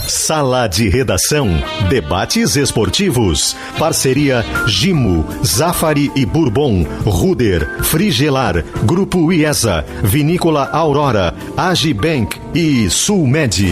Sala de Redação. Debates esportivos. Parceria Gimo, Zafari e Bourbon, Ruder, Frigelar, Grupo IESA, Vinícola Aurora, Agibank e Sulmed.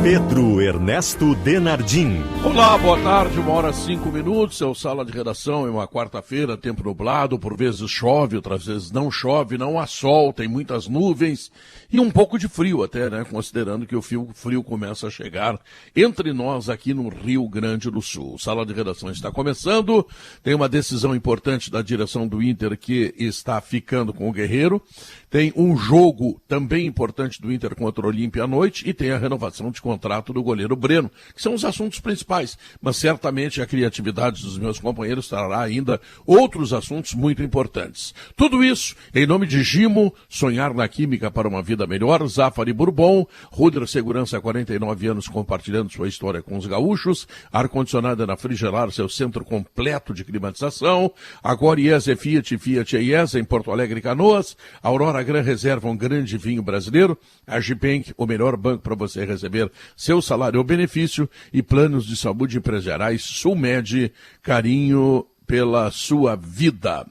Pedro Ernesto Denardim. Olá, boa tarde, 1h05. É o Sala de Redação, é uma quarta-feira, tempo nublado, por vezes chove, outras vezes não chove, não há sol, tem muitas nuvens e um pouco de frio até, né, considerando que o frio começa a chegar entre nós aqui no Rio Grande do Sul. O Sala de Redação está começando, tem uma decisão importante da direção do Inter que está ficando com o Guerreiro, tem um jogo também importante do Inter contra o Olímpia à noite e tem a renovação de contrato do goleiro Breno, que são os assuntos principais, mas certamente a criatividade dos meus companheiros trará ainda outros assuntos muito importantes. Tudo isso em nome de Gimo, sonhar na química para uma vida melhor, Zafari Bourbon, Ruder Segurança há 49 anos compartilhando sua história com os gaúchos, ar-condicionado na Frigelar, seu centro completo de climatização, agora IESA Fiat e IESA em Porto Alegre e Canoas, Aurora Gran Reserva, um grande vinho brasileiro, Agibank, o melhor banco para você receber seu salário ou benefício, e planos de saúde empresariais Sulmed, carinho pela sua vida.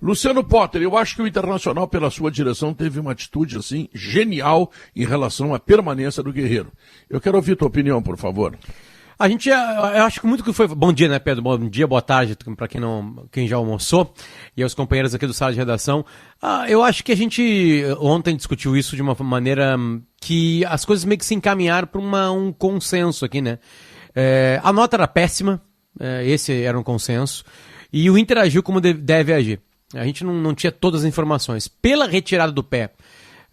Luciano Potter, eu acho que o Internacional, pela sua direção, teve uma atitude assim genial em relação à permanência do Guerreiro. Eu quero ouvir tua opinião, por favor. Eu acho que muito que foi... Bom dia, né, Pedro? Bom dia, boa tarde para quem já almoçou e aos companheiros aqui do Sala de Redação. Eu acho que a gente ontem discutiu isso de uma maneira que as coisas meio que se encaminharam para um consenso aqui, né? A nota era péssima, esse era um consenso, e o Inter agiu como deve agir. A gente não tinha todas as informações. Pela retirada do pé,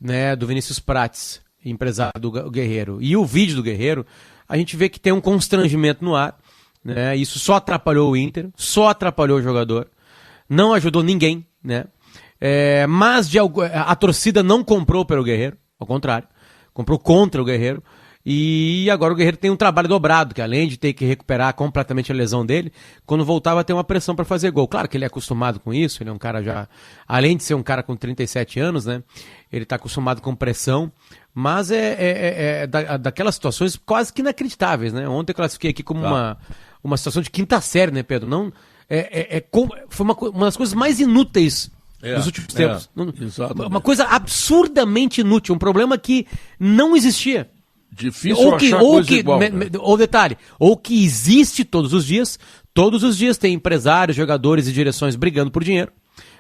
né, do Vinícius Prates, empresário do Guerreiro, e o vídeo do Guerreiro, a gente vê que tem um constrangimento no ar, né? Isso só atrapalhou o Inter, só atrapalhou o jogador, não ajudou ninguém, né? Mas a torcida não comprou pelo Guerreiro, ao contrário, comprou contra o Guerreiro, e agora o Guerreiro tem um trabalho dobrado, que além de ter que recuperar completamente a lesão dele, quando voltar vai ter uma pressão para fazer gol. Claro que ele é acostumado com isso, ele é um cara já, além de ser um cara com 37 anos, né? Ele está acostumado com pressão, mas daquelas situações quase que inacreditáveis, né? Ontem eu classifiquei aqui como uma situação de quinta série, né, Pedro? Não, foi uma das coisas mais inúteis dos últimos tempos. Uma coisa absurdamente inútil, um problema que não existia. Difícil achar coisa igual. Ou detalhe, ou que existe todos os dias tem empresários, jogadores e direções brigando por dinheiro,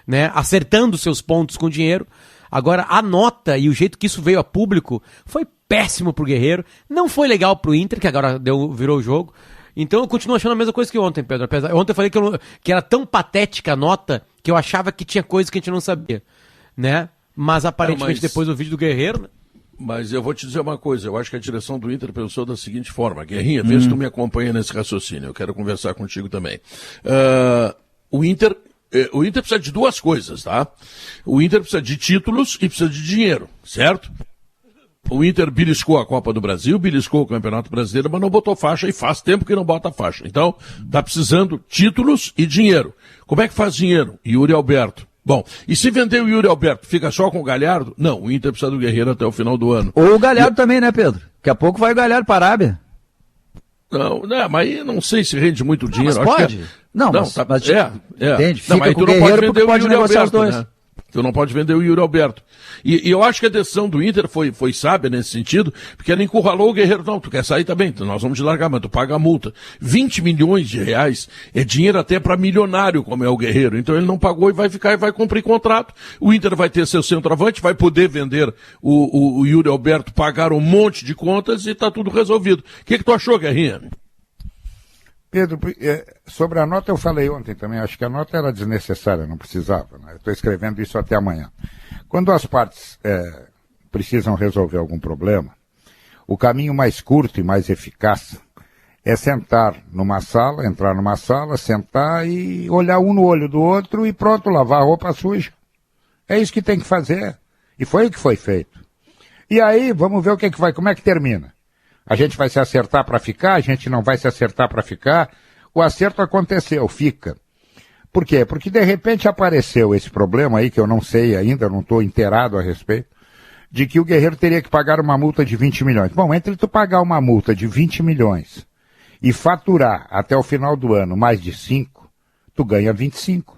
né? Acertando seus pontos com dinheiro. Agora, a nota e o jeito que isso veio a público foi péssimo pro Guerreiro, não foi legal pro Inter, que agora virou o jogo. Então eu continuo achando a mesma coisa que ontem, Pedro. Ontem eu falei que era tão patética a nota que eu achava que tinha coisa que a gente não sabia, né? Mas aparentemente depois do vídeo do Guerreiro... Mas eu vou te dizer uma coisa, eu acho que a direção do Inter pensou da seguinte forma: Guerrinha, vê se tu me acompanha nesse raciocínio, eu quero conversar contigo também. O Inter precisa de duas coisas, tá? O Inter precisa de títulos e precisa de dinheiro, certo? O Inter beliscou a Copa do Brasil, beliscou o Campeonato Brasileiro, mas não botou faixa e faz tempo que não bota faixa. Então, tá precisando títulos e dinheiro. Como é que faz dinheiro? Yuri Alberto. Bom, e se vender o Yuri Alberto, fica só com o Galhardo? Não, o Inter precisa do Guerreiro até o final do ano. Ou o Galhardo também, né, Pedro? Daqui a pouco vai o Galhardo para a Arábia. Não, mas não sei se rende muito dinheiro. Mas pode? Entende? Fica mas com tu o Guerreiro porque pode negociar os dois. Né? Tu não pode vender o Yuri Alberto. E eu acho que a decisão do Inter foi sábia nesse sentido, porque ela encurralou o Guerreiro. Não, tu quer sair também, então nós vamos te largar, mas tu paga a multa. 20 milhões de reais é dinheiro até para milionário, como é o Guerreiro. Então ele não pagou e vai ficar e vai cumprir contrato. O Inter vai ter seu centroavante, vai poder vender o Yuri Alberto, pagar um monte de contas e tá tudo resolvido. O que tu achou, Guerrinha? Pedro, sobre a nota eu falei ontem também, acho que a nota era desnecessária, não precisava, né? Eu estou escrevendo isso até amanhã. Quando as partes precisam resolver algum problema, o caminho mais curto e mais eficaz é sentar numa sala, entrar numa sala, sentar e olhar um no olho do outro e pronto, lavar a roupa suja. É isso que tem que fazer. E foi o que foi feito. E aí, vamos ver como é que termina. A gente vai se acertar para ficar, a gente não vai se acertar para ficar. O acerto aconteceu, fica. Por quê? Porque de repente apareceu esse problema aí, que eu não sei ainda, não estou inteirado a respeito, de que o Guerreiro teria que pagar uma multa de 20 milhões. Bom, entre tu pagar uma multa de 20 milhões e faturar até o final do ano mais de 5, tu ganha 25.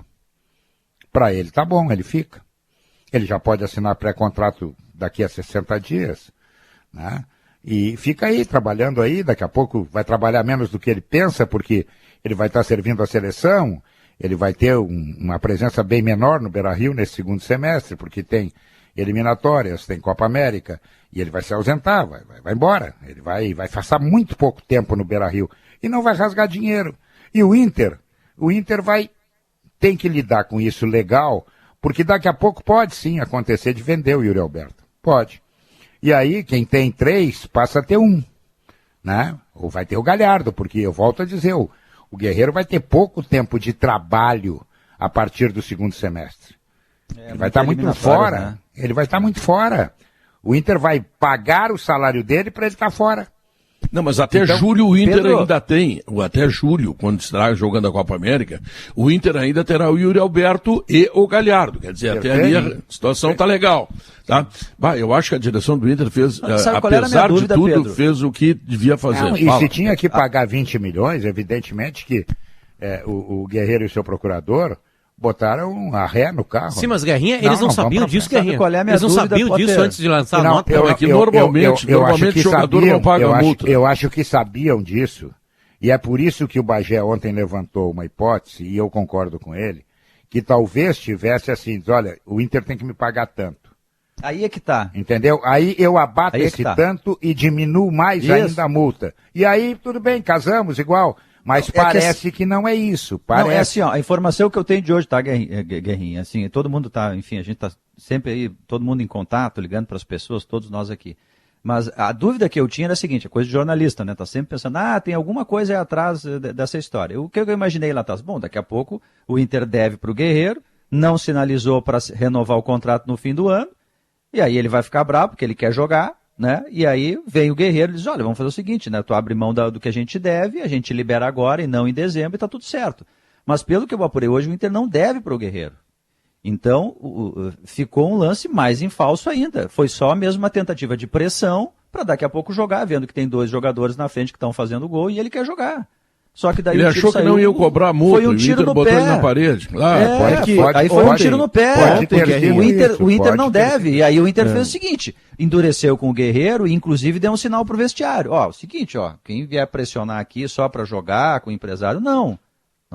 Para ele tá bom, ele fica. Ele já pode assinar pré-contrato daqui a 60 dias, né? E fica aí, trabalhando aí, daqui a pouco vai trabalhar menos do que ele pensa, porque ele vai estar servindo a seleção, ele vai ter uma presença bem menor no Beira-Rio nesse segundo semestre, porque tem eliminatórias, tem Copa América, e ele vai se ausentar, vai embora. Ele vai passar muito pouco tempo no Beira-Rio e não vai rasgar dinheiro. E o Inter tem que lidar com isso legal, porque daqui a pouco pode sim acontecer de vender o Yuri Alberto. Pode. E aí, quem tem 3 passa a ter 1, né? Ou vai ter o Galhardo, porque eu volto a dizer, o Guerreiro vai ter pouco tempo de trabalho a partir do segundo semestre. Ele vai estar muito fora. Né? Ele vai estar muito fora. O Inter vai pagar o salário dele para ele estar fora. Não, mas até julho o Inter ainda tem, até julho, quando estará jogando a Copa América, o Inter ainda terá o Yuri Alberto e o Galhardo. Quer dizer, até ali a situação está legal. Tá? Bah, eu acho que a direção do Inter fez, apesar de tudo, Pedro? Fez o que devia fazer. Não, e se tinha que pagar 20 milhões, evidentemente que o Guerreiro e o seu procurador botaram a ré no carro. Sim, mas Guerrinha, eles não sabiam disso, Guerrinha. Qual é a minha eles não dúvida, sabiam disso antes de lançar a nota. Normalmente o jogador não paga multa. Eu acho que sabiam disso, e é por isso que o Bagé ontem levantou uma hipótese, e eu concordo com ele, que talvez tivesse assim, olha, o Inter tem que me pagar tanto. Aí é que tá. Entendeu? Aí eu abato esse tanto e diminuo mais ainda a multa. E aí, tudo bem, casamos igual. Mas parece que não é isso. Parece... Não, é assim, ó, a informação que eu tenho de hoje, tá, Guerrinha? Assim, todo mundo tá, enfim, a gente tá sempre aí, todo mundo em contato, ligando para as pessoas, todos nós aqui. Mas a dúvida que eu tinha era a seguinte, a coisa de jornalista, né? Tá sempre pensando, tem alguma coisa aí atrás dessa história. O que eu imaginei lá atrás? Bom, daqui a pouco o Inter deve para o Guerreiro, não sinalizou para renovar o contrato no fim do ano, e aí ele vai ficar bravo, porque ele quer jogar, né? E aí vem o Guerreiro e diz, olha, vamos fazer o seguinte, né? Tu abre mão do que a gente deve, a gente libera agora e não em dezembro e tá tudo certo. Mas pelo que eu apurei hoje, o Inter não deve para o Guerreiro. Então, ficou um lance mais em falso ainda. Foi só mesmo uma tentativa de pressão para daqui a pouco jogar, vendo que tem 2 jogadores na frente que estão fazendo gol e ele quer jogar. Só que daí ele achou que não ia cobrar a multa, foi um tiro o Inter no botou pé. ele na parede. Aí foi um tiro no pé. O Inter não deve. E aí o Inter fez o seguinte, endureceu com o Guerreiro e inclusive deu um sinal pro vestiário. Ó, o seguinte, ó, quem vier pressionar aqui só para jogar com o empresário, não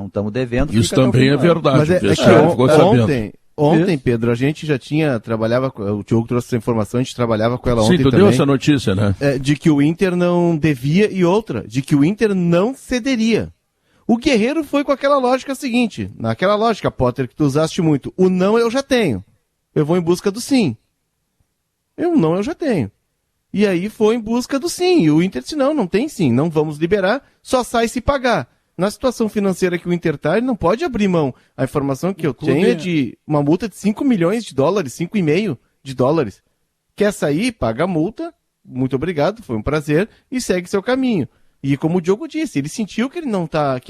estamos devendo. Isso também é verdade. Mas o vestiário ficou sabendo. Ontem, Pedro, a gente já trabalhava, o Diogo trouxe essa informação, a gente trabalhava com ela ontem também. Sim, tu deu essa notícia, né? De que o Inter não devia e outra, de que o Inter não cederia. O Guerreiro foi com aquela lógica seguinte, naquela lógica, Potter, que tu usaste muito, o não eu já tenho, eu vou em busca do sim. Eu já tenho. E aí foi em busca do sim, e o Inter disse não tem sim, não vamos liberar, só sai se pagar. Na situação financeira que o Inter está, ele não pode abrir mão. A informação que eu tenho é de uma multa de 5 milhões de dólares, 5,5 de dólares. Quer sair, paga a multa, muito obrigado, foi um prazer, e segue seu caminho. E como o Diogo disse, ele sentiu que ele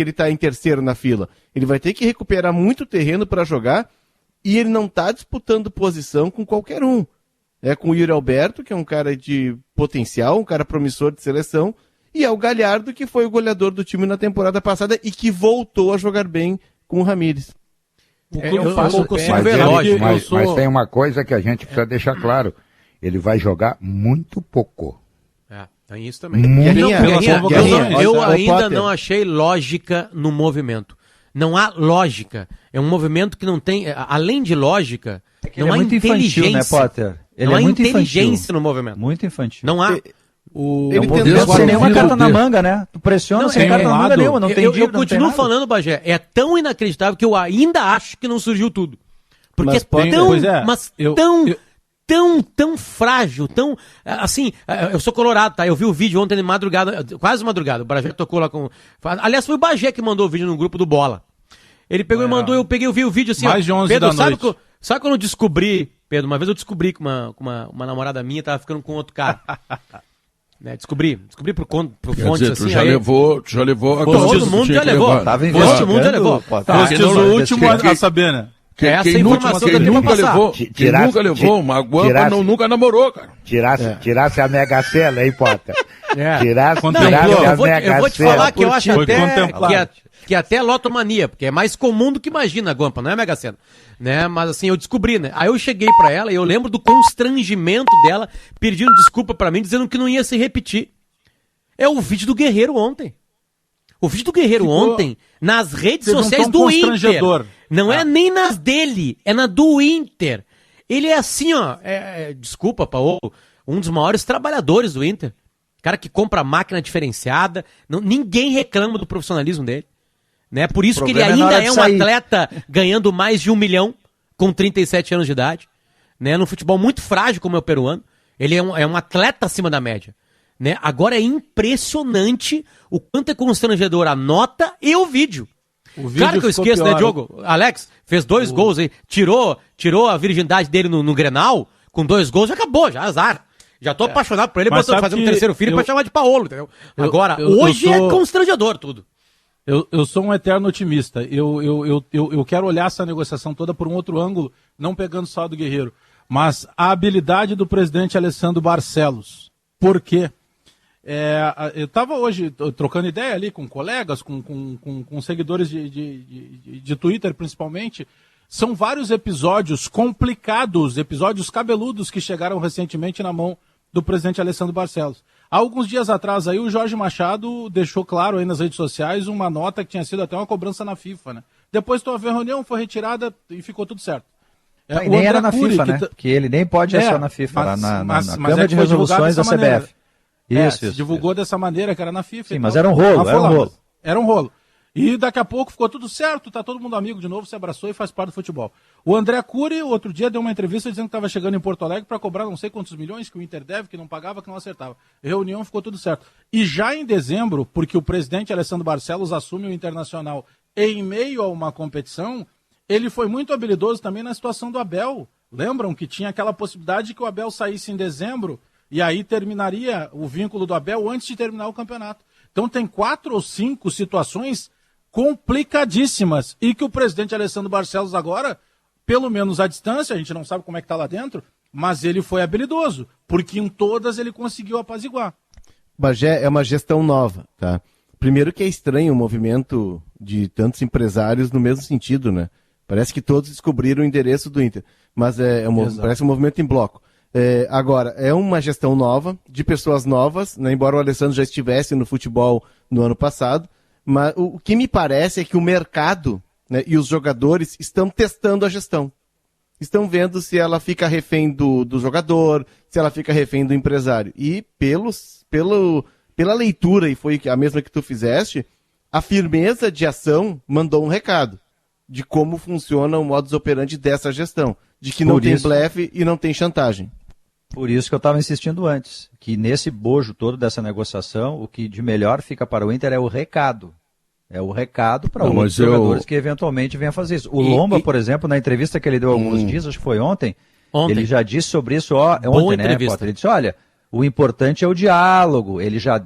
está em terceiro na fila. Ele vai ter que recuperar muito terreno para jogar, e ele não está disputando posição com qualquer um. É com o Yuri Alberto, que é um cara de potencial, um cara promissor de seleção, e é o Galhardo, que foi o goleador do time na temporada passada e que voltou a jogar bem com o Ramires. Mas tem uma coisa que a gente precisa deixar claro. Ele vai jogar muito pouco. Tem isso também. Eu ainda não achei lógica no movimento. Não há lógica. É um movimento que não tem... Além de lógica, não há inteligência. Infantil, né, Potter? Não há inteligência no movimento. Muito infantil. Não há... Ele tentou sem nenhuma carta na manga, né? Tu pressiona sem carta na manga nenhuma, não tem dinheiro. Eu continuo falando, Bagé, é tão inacreditável que eu ainda acho que não surgiu tudo. Porque tão frágil, tão, assim, eu sou colorado, tá? Eu vi o vídeo ontem de madrugada, quase madrugada, o Bagé tocou lá com... Aliás, foi o Bagé que mandou o vídeo no grupo do Bola. Ele pegou e mandou, eu vi o vídeo assim, mais de 11 Pedro, da noite. Sabe quando eu descobri, Pedro, uma vez eu descobri que uma namorada minha tava ficando com outro cara. Né, descobri por fontes assim. Já levou a todo mundo já levou. Foste o último a saber, né? Quem nunca levou uma guampa nunca namorou, cara. Tirasse a Mega Sena, hein, Potter? Tirasse eu vou te falar que eu acho que até lotomania, porque é mais comum do que imagina a guampa, não é a Mega Sena, né? Mas assim, eu descobri, né? Aí eu cheguei pra ela e eu lembro do constrangimento dela pedindo desculpa pra mim, dizendo que não ia se repetir. É o vídeo do Guerreiro ontem. O vídeo do Guerreiro ontem, nas redes sociais do Inter. Não é nem nas dele, é na do Inter. Ele é assim, ó. Desculpa, Paulo, um dos maiores trabalhadores do Inter. Cara que compra máquina diferenciada. Ninguém reclama do profissionalismo dele. Né? Por isso que ele ainda é um atleta ganhando mais de 1 milhão com 37 anos de idade. Né? No futebol muito frágil como é o peruano. Ele é um atleta acima da média. Né? Agora é impressionante o quanto é constrangedor a nota e o vídeo. Claro que eu esqueço, pior, né, Diogo? Alex fez 2 gols aí, tirou a virgindade dele no Grenal, com 2 gols, já acabou, já azar. Já tô apaixonado por ele, botando fazer um terceiro filho pra chamar de Paolo, entendeu? Agora, hoje é constrangedor tudo. Eu sou um eterno otimista. Eu quero olhar essa negociação toda por um outro ângulo, não pegando só do Guerreiro. Mas a habilidade do presidente Alessandro Barcelos. Por quê? Eu estava hoje trocando ideia ali com colegas, com seguidores de Twitter principalmente. São vários episódios complicados, episódios cabeludos que chegaram recentemente na mão do presidente Alessandro Barcelos. Há alguns dias atrás aí o Jorge Machado deixou claro aí nas redes sociais uma nota que tinha sido até uma cobrança na FIFA, né? Depois houve a reunião, foi retirada e ficou tudo certo. E nem era na FIFA, né? Porque ele nem pode ir só na FIFA, na Câmara de Resoluções da CBF. Se divulgou dessa maneira, que era na FIFA. Sim, mas era um rolo, Era um rolo. E daqui a pouco ficou tudo certo, tá todo mundo amigo de novo, se abraçou e faz parte do futebol. O André Cury, outro dia, deu uma entrevista dizendo que estava chegando em Porto Alegre para cobrar não sei quantos milhões que o Inter deve, que não pagava, que não acertava. Reunião, ficou tudo certo. E já em dezembro, porque o presidente Alessandro Barcelos assume o Internacional em meio a uma competição, ele foi muito habilidoso também na situação do Abel. Lembram que tinha aquela possibilidade de que o Abel saísse em dezembro e aí terminaria o vínculo do Abel antes de terminar o campeonato. Então tem 4 ou 5 situações complicadíssimas e que o presidente Alessandro Barcelos agora, pelo menos à distância, a gente não sabe como é que está lá dentro, mas ele foi habilidoso, porque em todas ele conseguiu apaziguar. Bagé é uma gestão nova, tá? Primeiro que é estranho o movimento de tantos empresários no mesmo sentido, né? Parece que todos descobriram o endereço do Inter, mas parece um movimento em bloco. Agora, é uma gestão nova, de pessoas novas, né? Embora o Alessandro já estivesse no futebol no ano passado, mas o que me parece é que o mercado, né, e os jogadores estão testando a gestão. Estão vendo se ela fica refém do jogador, se ela fica refém do empresário. E pela leitura, e foi a mesma que tu fizeste, a firmeza de ação mandou um recado de como funciona o modus operandi dessa gestão. De que não tem blefe e não tem chantagem. Por isso que eu estava insistindo antes, que nesse bojo todo dessa negociação, o que de melhor fica para o Inter é o recado. É o recado para outros jogadores que eventualmente venham fazer isso. O Lomba, por exemplo, na entrevista que ele deu há alguns dias, acho que foi ontem, ele já disse sobre isso ontem, né, Potter? Ele disse, olha, o importante é o diálogo. Ele já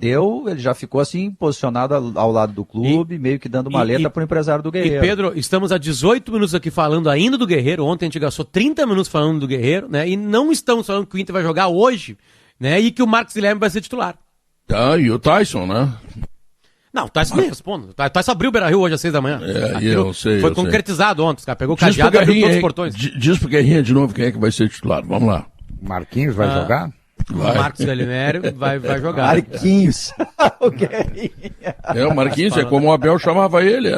ficou assim, posicionado ao lado do clube, meio que dando uma letra para o empresário do Guerreiro. E Pedro, estamos há 18 minutos aqui falando ainda do Guerreiro. Ontem a gente gastou 30 minutos falando do Guerreiro, né? E não estamos falando que o Inter vai jogar hoje, né? E que o Marcos Guilherme vai ser titular. E o Tyson, né? Não, o Tyson nem responde. O Tyson abriu o Beira-Rio hoje às 6 da manhã. Eu sei. Foi concretizado ontem. Os caras pegou o cadeado e abriu todos os portões. Diz pro Guerrinha de novo quem é que vai ser titular. Vamos lá. Marquinhos vai jogar? O Marcos Galinério vai jogar. Marquinhos. O Guerrinha. O Marquinhos, é como o Abel chamava ele.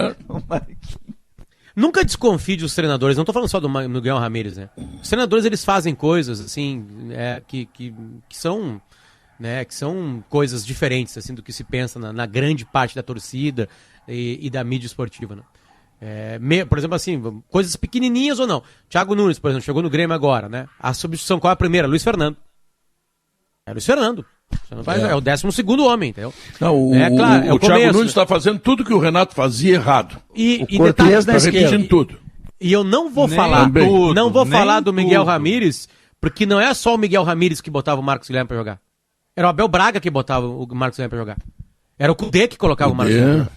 Nunca desconfie dos treinadores. Não tô falando só do Miguel Ramírez, né? Os treinadores, eles fazem coisas, assim, que são... Né, que são coisas diferentes assim, do que se pensa na grande parte da torcida e da mídia esportiva. Né? Por exemplo, assim, coisas pequenininhas ou não. Thiago Nunes, por exemplo, chegou no Grêmio agora. Né? A substituição, qual é a primeira? Luiz Fernando. É Luiz Fernando. É o 12º homem, entendeu? Não, o Thiago Nunes está fazendo tudo que o Renato fazia errado. E Cortez está repetindo tudo. E eu não vou falar do Miguel Ramírez, porque não é só o Miguel Ramírez que botava o Marcos Guilherme para jogar. Era o Abel Braga que botava o Marcos Guilherme pra jogar. Era o Cudê que colocava o Marcos Guilherme.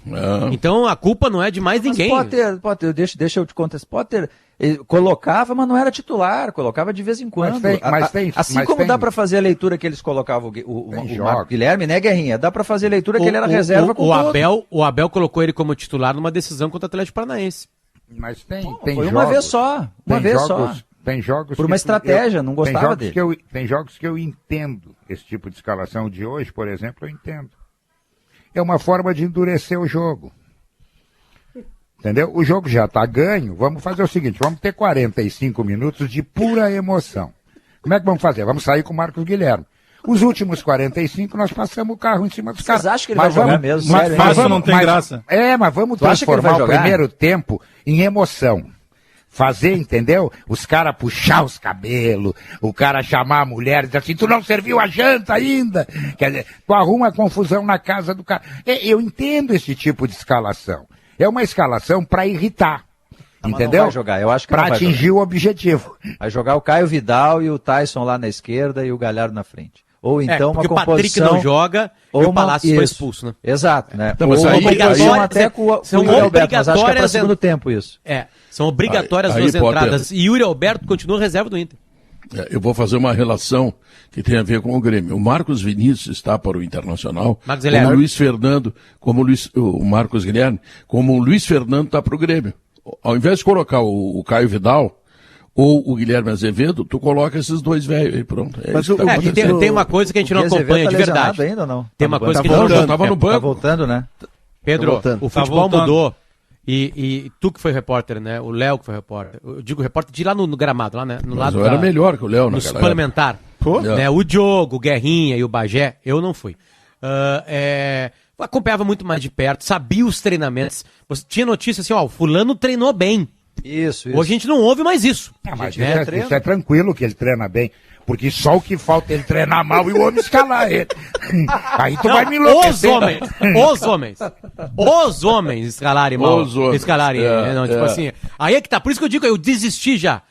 Então a culpa não é de mais ninguém. Potter, deixa eu te contar. Potter, Ele colocava, mas não era titular, colocava de vez em quando. Assim como dá para fazer a leitura que eles colocavam o Marco Guilherme, né, Guerrinha? Dá para fazer a leitura que ele era reserva com o Abel colocou ele como titular numa decisão contra o Atlético Paranaense. Mas tem foi jogos, uma vez só. Tem jogos por uma estratégia, não gostava dele. Tem jogos que eu entendo esse tipo de escalação de hoje, por exemplo, eu entendo. É uma forma de endurecer o jogo. Entendeu? O jogo já está ganho, vamos fazer o seguinte, vamos ter 45 minutos de pura emoção. Como é que vamos fazer? Vamos sair com o Marcos Guilherme. Os últimos 45 nós passamos o carro em cima dos caras. Vocês acham que ele vai jogar mesmo? Mas fácil não tem graça. Mas vamos transformar o primeiro tempo em emoção. Fazer, entendeu? Os caras puxar os cabelos, o cara chamar a mulher e dizer assim, tu não serviu a janta ainda. Quer dizer, tu arruma confusão na casa do cara. Eu entendo esse tipo de escalação. É uma escalação para irritar, entendeu? Não vai jogar, eu acho que para atingir o objetivo. Vai jogar o Caio Vidal e o Tyson lá na esquerda e o Galhardo na frente. Ou então uma composição... o Patrick não joga e o Palácio foi expulso, né? Exato, né? Não, mas ou aí, até com o Yuri Alberto, mas acho que é para o segundo tempo isso. São obrigatórias as duas entradas. E Yuri Alberto continua reserva do Inter. Eu vou fazer uma relação que tem a ver com o Grêmio. O Marcos Vinícius está para o Internacional, como o Luiz Fernando, o Marcos Guilherme, como o Luiz Fernando está para o Grêmio. Ao invés de colocar o Caio Vidal ou o Guilherme Azevedo, tu coloca esses dois velhos aí, pronto. Tem uma coisa que a gente não acompanha de verdade. Ainda, não? Tem uma coisa que a gente não estava no banco. Tá voltando, né? Pedro, o futebol mudou. E tu que foi repórter, né? O Léo que foi repórter. Eu digo repórter de lá no gramado, lá, né? No lado era melhor que o Léo, no suplementar. Né? O Diogo, o Guerrinha e o Bagé, eu não fui. Acompanhava muito mais de perto, sabia os treinamentos. Você tinha notícia assim, o fulano treinou bem. Isso. Hoje a gente não ouve mais isso. Mas isso é tranquilo que ele treina bem. Porque só o que falta é ele treinar mal e o homem escalar ele. Aí tu vai me enlouquecer. Os homens escalarem mal. Escalarem. Assim. Aí é que tá. Por isso que eu digo, eu desisti já.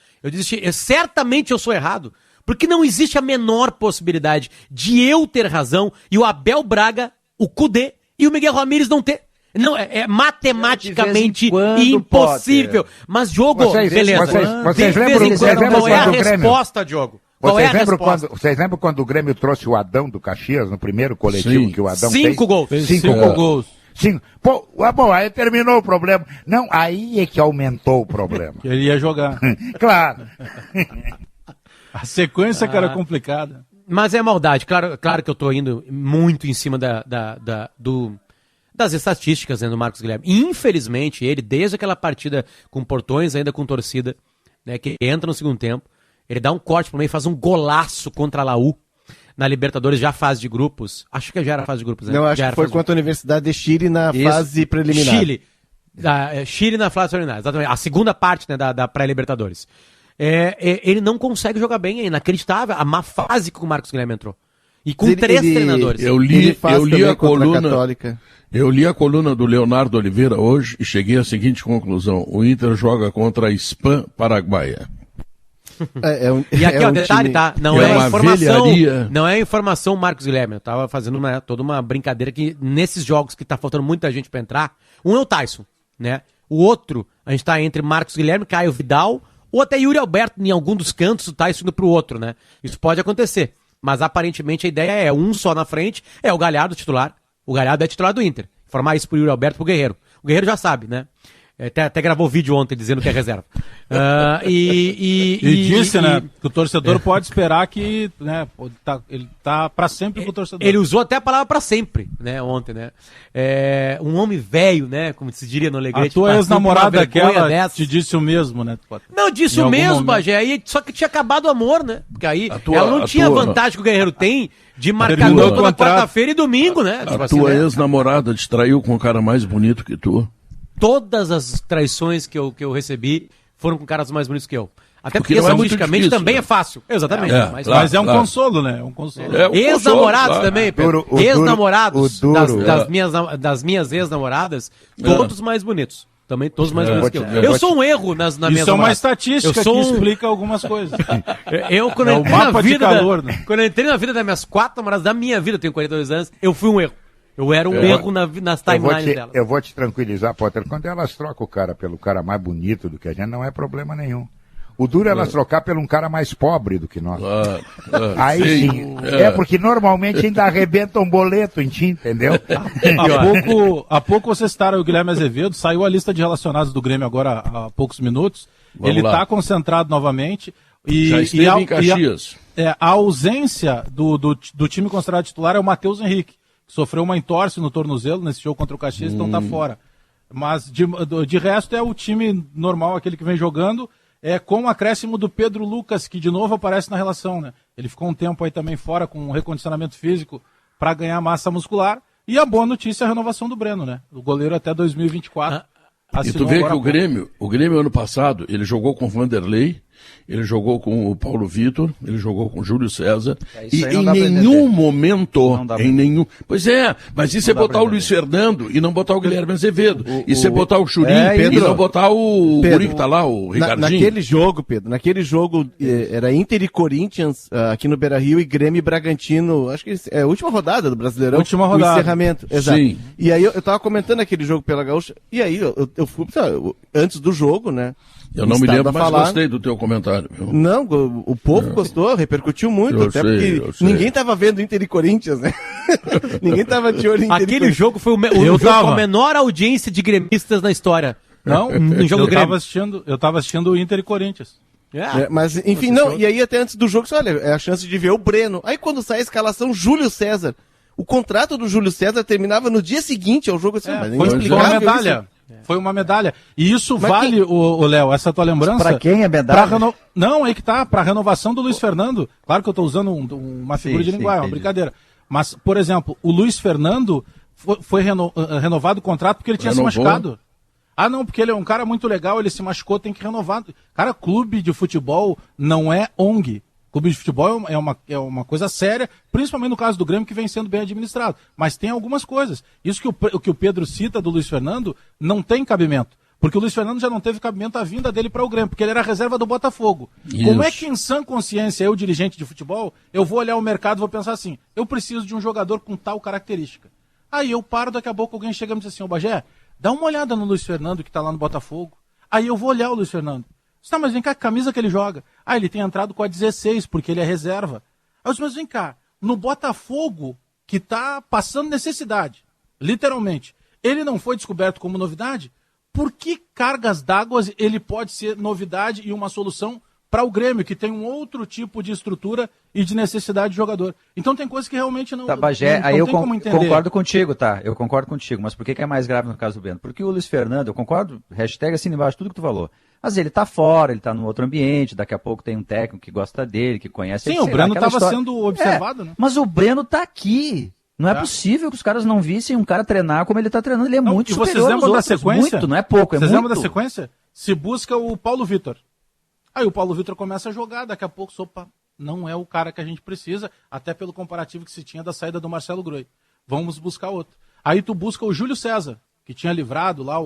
Certamente eu sou errado. Porque não existe a menor possibilidade de eu ter razão e o Abel Braga, o Cudê e o Miguel Ramírez não ter. Não, é matematicamente impossível. Potter. Mas, Diogo, beleza. Vocês lembram qual é a resposta, Diogo? Vocês lembram quando o Grêmio trouxe o Adão do Caxias, no primeiro coletivo que o Adão fez? 5 gols. 5 gols. Bom, aí terminou o problema. Não, aí é que aumentou o problema. Ele ia jogar. Claro. A sequência que era complicada. Mas é maldade. Claro que eu tô indo muito em cima das estatísticas, né, do Marcos Guilherme. E, infelizmente, ele, desde aquela partida com portões, ainda com torcida, né, que entra no segundo tempo, ele dá um corte pro meio e faz um golaço contra a Laú na Libertadores, já fase de grupos. Acho que já era fase de grupos, né? Não, acho que foi contra a Universidade de Chile na fase preliminar. Chile na fase preliminar, exatamente. A segunda parte, né, da pré-Libertadores. Ele não consegue jogar bem, é inacreditável. A má fase que o Marcos Guilherme entrou. E com três treinadores. Eu li a coluna do Leonardo Oliveira hoje e cheguei à seguinte conclusão. O Inter joga contra a Spam Paraguaia. E aqui, o detalhe, tá? Não é informação Marcos Guilherme. Eu tava fazendo toda uma brincadeira que nesses jogos que tá faltando muita gente pra entrar, um é o Tyson, né? O outro, a gente tá entre Marcos Guilherme, Caio Vidal, ou até Yuri Alberto em algum dos cantos, o Tyson indo pro outro, né? Isso pode acontecer. Mas aparentemente a ideia é um só na frente, é o Galhardo titular. O Galhardo é titular do Inter. Informar isso pro Yuri Alberto, pro Guerreiro. O Guerreiro já sabe, né? Até gravou vídeo ontem dizendo que é reserva. E disse, né? Que o torcedor pode esperar que, né? Ele tá pra sempre com o torcedor. Ele usou até a palavra pra sempre, né? Ontem, né? Um homem velho, né? Como se diria no Alegrete. A tua ex-namorada aquela te disse o mesmo, né? Não, disse o mesmo, Bagé. Aí, só que tinha acabado o amor, né? Porque aí ela não tinha a vantagem que o Guerreiro tem de marcar toda quarta-feira e domingo, né? A tua ex-namorada te traiu com um cara mais bonito que tu. Todas as traições que eu recebi foram com caras mais bonitos que eu. Até porque estatisticamente também é fácil. Exatamente. Mas é um consolo, né? Um consolo. Ex-namorados também, Pedro. Ex-namorados das minhas ex-namoradas, todos mais bonitos. Também todos mais bonitos que eu. Eu sou um erro nas minhas Isso é uma estatística que explica algumas coisas. Quando eu entrei na vida das minhas 4 namoradas da minha vida, eu tenho 42 anos, eu fui um erro. Eu era um erro nas timelines dela. Eu vou te tranquilizar, Potter. Quando elas trocam o cara pelo cara mais bonito do que a gente, não é problema nenhum. O duro é elas trocar por um cara mais pobre do que nós. Aí sim. Porque normalmente ainda arrebenta um boleto em ti, entendeu? Há pouco você citaram o Guilherme Azevedo, saiu a lista de relacionados do Grêmio agora há poucos minutos. Ele está concentrado novamente. Já esteve em Caxias. A ausência do time considerado titular é o Matheus Henrique, que sofreu uma entorse no tornozelo nesse jogo contra o Caxias, então está fora. Mas de resto é o time normal, aquele que vem jogando. Com o acréscimo do Pedro Lucas, que de novo aparece na relação, né? Ele ficou um tempo aí também fora com um recondicionamento físico para ganhar massa muscular. E a boa notícia é a renovação do Breno, né? O goleiro até 2024. E tu vê que o Grêmio ano passado, ele jogou com o Vanderlei, ele jogou com o Paulo Vitor, ele jogou com o Júlio César, e em nenhum momento, pois é, mas e se botar o Luiz Fernando e não botar o Guilherme Azevedo? E se botar o Churinho e não botar o Guri que tá lá, o Ricardinho? Naquele jogo, Pedro, era Inter e Corinthians aqui no Beira-Rio e Grêmio e Bragantino, acho que é a última rodada do Brasileirão. Última rodada. O encerramento, exato. Sim. E aí eu tava comentando aquele jogo pela Gaúcha, e aí eu fui, antes do jogo, né? Eu não me lembro, mas gostei do teu comentário. Viu? Não, o povo gostou, repercutiu muito, porque ninguém tava vendo Inter e Corinthians, né? Ninguém tava de olho em Inter. Aquele jogo foi o jogo com a menor audiência de gremistas na história. Não, eu tava assistindo o Inter e Corinthians. Mas, enfim, e aí até antes do jogo, olha, é a chance de ver o Breno. Aí quando sai a escalação, Júlio César. O contrato do Júlio César terminava no dia seguinte ao jogo. Foi uma medalha. Foi uma medalha. E isso vale, o Léo, essa tua lembrança. Pra quem é medalha? Não, aí que tá, pra renovação do Luiz Fernando. Claro que eu tô usando uma figura de linguagem, uma brincadeira. Mas, por exemplo, o Luiz Fernando foi renovado o contrato porque ele tinha se machucado. Não, porque ele é um cara muito legal, ele se machucou, tem que renovar. Cara, clube de futebol não é ONG. Clube de futebol é uma coisa séria, principalmente no caso do Grêmio, que vem sendo bem administrado. Mas tem algumas coisas. Isso que o Pedro cita do Luiz Fernando não tem cabimento. Porque o Luiz Fernando já não teve cabimento a vinda dele para o Grêmio, porque ele era reserva do Botafogo. Isso. Como é que em sã consciência, eu, dirigente de futebol, eu vou olhar o mercado e vou pensar assim, eu preciso de um jogador com tal característica. Aí eu paro, daqui a pouco alguém chega e me diz assim, ô Bagé, dá uma olhada no Luiz Fernando que está lá no Botafogo. Aí eu vou olhar o Luiz Fernando. Tá, mas vem cá, que camisa que ele joga? Ele tem entrado com a 16, porque ele é reserva. Aí eu disse, mas vem cá, no Botafogo, que tá passando necessidade, literalmente, ele não foi descoberto como novidade? Por que cargas d'água ele pode ser novidade e uma solução para o Grêmio, que tem um outro tipo de estrutura e de necessidade de jogador? Então tem coisas que realmente não, Bagé, não aí eu tem como entender. Concordo contigo, tá? Eu concordo contigo, mas por que é mais grave no caso do Breno? Porque o Luiz Fernando, eu concordo, hashtag assim embaixo, tudo que tu falou. Mas ele tá fora, ele tá num outro ambiente, daqui a pouco tem um técnico que gosta dele, que conhece ele. Sim, o Breno estava sendo observado, né? Mas o Breno tá aqui. Não é possível que os caras não vissem um cara treinar como ele tá treinando. Ele é muito superior vocês lembram da sequência? Muito, não é pouco, é vocês muito. Lembram da sequência? Se busca o Paulo Vitor. Aí o Paulo Vitor começa a jogar, daqui a pouco, não é o cara que a gente precisa, até pelo comparativo que se tinha da saída do Marcelo Groi. Vamos buscar outro. Aí tu busca o Júlio César, que tinha livrado lá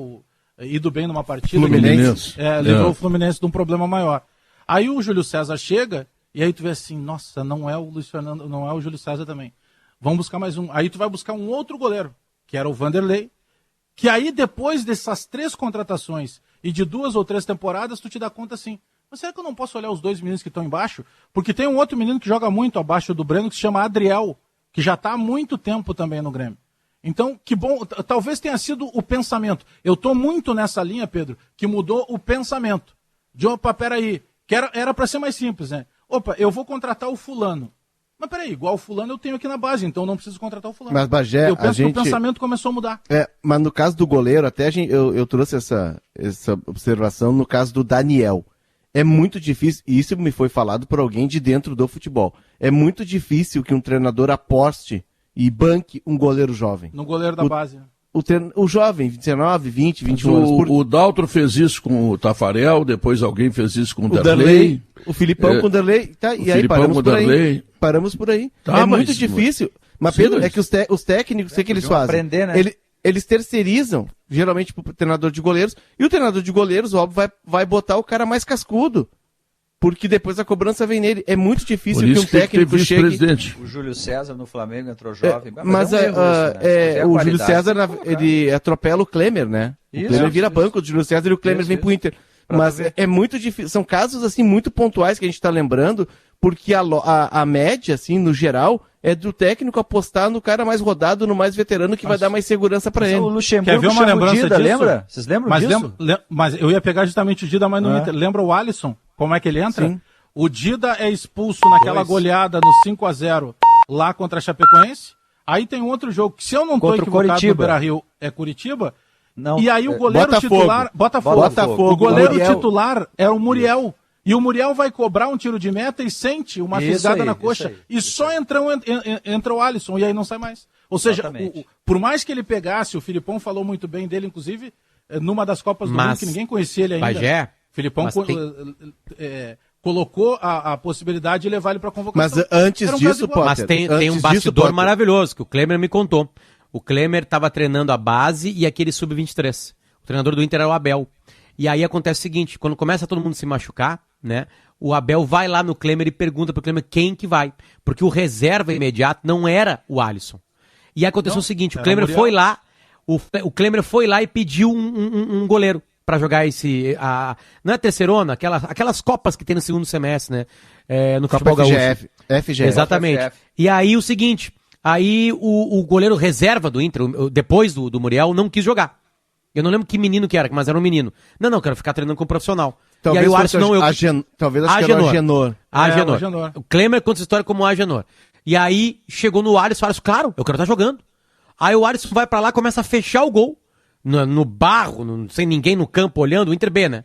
ido bem numa partida. Fluminense. Livrou o Fluminense de um problema maior. Aí o Júlio César chega, e aí tu vê assim, nossa, não é o Luiz Fernando, não é o Júlio César também. Vamos buscar mais um. Aí tu vai buscar um outro goleiro, que era o Vanderlei, que aí depois dessas 3 contratações e de 2 ou 3 temporadas, tu te dá conta assim, mas será que eu não posso olhar os 2 meninos que estão embaixo? Porque tem um outro menino que joga muito abaixo do Breno, que se chama Adriel, que já está há muito tempo também no Grêmio. Então, que bom, talvez tenha sido o pensamento. Eu estou muito nessa linha, Pedro, que mudou o pensamento. De opa, peraí, que era para ser mais simples, né? Opa, eu vou contratar o fulano. Mas peraí, igual o fulano eu tenho aqui na base, então não preciso contratar o fulano. Mas, Bagé, eu penso que o pensamento começou a mudar. Mas no caso do goleiro, até eu trouxe essa observação no caso do Daniel. É muito difícil, e isso me foi falado por alguém de dentro do futebol, é muito difícil que um treinador aposte e banque um goleiro jovem. No goleiro da base. O jovem, 19, 20, 21 anos. O Daltro fez isso com o Tafarel, depois alguém fez isso com o Darley. O Filipão com o Darley. Tá, e aí paramos por aí. Tá, é muito difícil. Mas, Pedro, é que os técnicos, o que eles fazem? Aprender, né? Eles terceirizam, geralmente, pro treinador de goleiros, e o treinador de goleiros, óbvio, vai botar o cara mais cascudo. porque depois a cobrança vem nele. É muito difícil Por que isso um técnico chegue... vice-presidente. O Júlio César no Flamengo entrou jovem. Mas um erro isso, né? o Júlio César, ele atropela o Klemer, né? O Klemer vira banco do Júlio César e o Klemer vem pro Inter. Mas é muito difícil. São casos, assim, muito pontuais que a gente está lembrando, porque a média, assim, no geral, é do técnico apostar no cara mais rodado, no mais veterano, que vai dar mais segurança para ele. O Luxemburgo Quer ver uma lembrança Dida, disso? lembra? Vocês lembram disso? Mas eu ia pegar justamente o Dida, mas no Inter. Lembra o Alisson? Como é que ele entra? Sim. O Dida é expulso naquela goleada no 5-0 lá contra a Chapecoense. Aí tem um outro jogo que, se eu não estou equivocado, no Beira-Rio é Curitiba. Não, e aí o goleiro titular... Botafogo. O goleiro Muriel. titular era o Muriel. E o Muriel vai cobrar um tiro de meta e sente uma fisgada na coxa. E só entra o Alisson e aí não sai mais. Ou seja, por mais que ele pegasse, o Filipão falou muito bem dele, inclusive, numa das Copas do Mundo, que ninguém conhecia ele ainda. Bagé, Filipão colocou a possibilidade de levar ele para convocação. Mas antes disso, Potter... Mas tem um bastidor maravilhoso, que o Klemer me contou. O Klemer estava treinando a base e aquele sub-23. O treinador do Inter era o Abel. E aí acontece o seguinte, quando começa todo mundo se machucar, né? O Abel vai lá no Klemer e pergunta pro Klemer quem que vai. Porque o reserva imediato não era o Alisson. E aconteceu o seguinte, o Klemer foi lá, o Klemer foi lá e pediu um goleiro para jogar não é terceirona, aquelas copas que tem no segundo semestre, né? No futebol gaúcho. FGF. Exatamente. FGF. E aí o seguinte, aí o goleiro reserva do Inter, depois do Muriel, não quis jogar. Eu não lembro que menino que era, mas era um menino. Não, quero ficar treinando com um profissional. Talvez e aí o Alisson talvez acho que era o Agenor. Agenor. O Klemer conta essa história como Agenor. E aí chegou no Alisson, claro, eu quero estar jogando. Aí o Alisson vai pra lá, começa a fechar o gol, no barro, sem ninguém no campo olhando, o Inter B, né?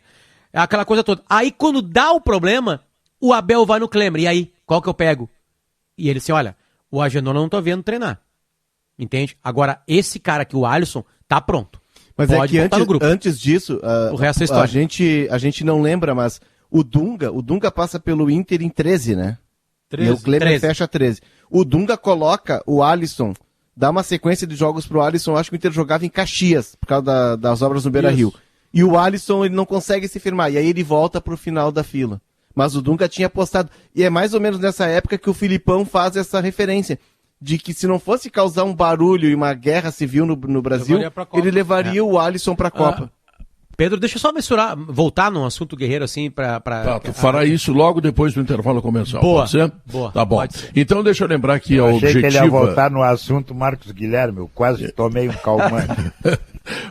Aquela coisa toda. Aí quando dá o problema, o Abel vai no Klemer. E aí, qual que eu pego? E ele assim, olha, o Agenor não tô vendo treinar. Entende? Agora, esse cara aqui, o Alisson, tá pronto. Mas pode é que antes disso, o resto é história. A gente não lembra, mas o Dunga passa pelo Inter em 13, né? 13, e o Klemer fecha 13. O Dunga coloca o Alisson, dá uma sequência de jogos pro Alisson, acho que o Inter jogava em Caxias, por causa das obras no Beira-Rio. E o Alisson, ele não consegue se firmar, e aí ele volta pro final da fila. Mas o Dunga tinha apostado, e é mais ou menos nessa época que o Filipão faz essa referência, de que se não fosse causar um barulho e uma guerra civil no Brasil, ele levaria o Alisson pra Copa. Pedro, deixa eu só voltar num assunto guerreiro assim pra... Tá, tu fará isso logo depois do intervalo comercial, boa, pode ser? Boa, tá bom. Então deixa eu lembrar que a Objetiva... Objetiva... que ele ia voltar no assunto Marcos Guilherme, eu quase tomei um calmante.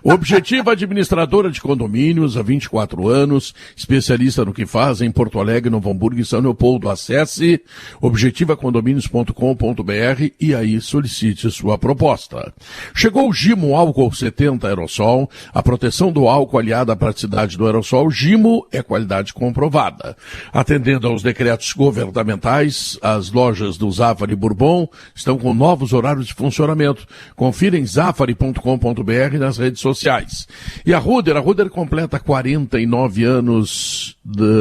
Objetiva administradora de condomínios há 24 anos, especialista no que faz em Porto Alegre, Novo Hamburgo e São Leopoldo. Acesse objetivacondomínios.com.br e aí solicite sua proposta. Chegou o Gimo Álcool 70 Aerosol, a proteção do álcool aliada à praticidade do aerossol. Gimo é qualidade comprovada. Atendendo aos decretos governamentais, as lojas do Zafari e Bourbon estão com novos horários de funcionamento. Confira em zafari.com.br nas redes sociais. E a Ruder completa 49 anos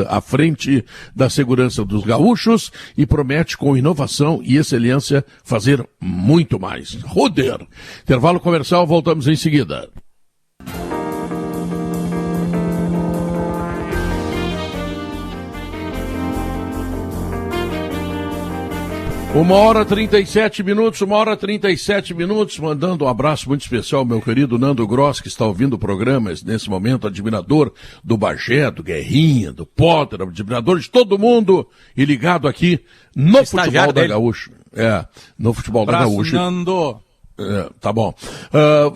à frente da segurança dos gaúchos e promete com inovação e excelência fazer muito mais. Ruder. Intervalo comercial, voltamos em seguida. Uma hora 37 minutos, mandando um abraço muito especial ao meu querido Nando Gross, que está ouvindo o programa nesse momento, admirador do Bagé, do Guerrinha, do Potter, admirador de todo mundo e ligado aqui no futebol da Gaúcha. No futebol da Gaúcha. Nando. Tá bom.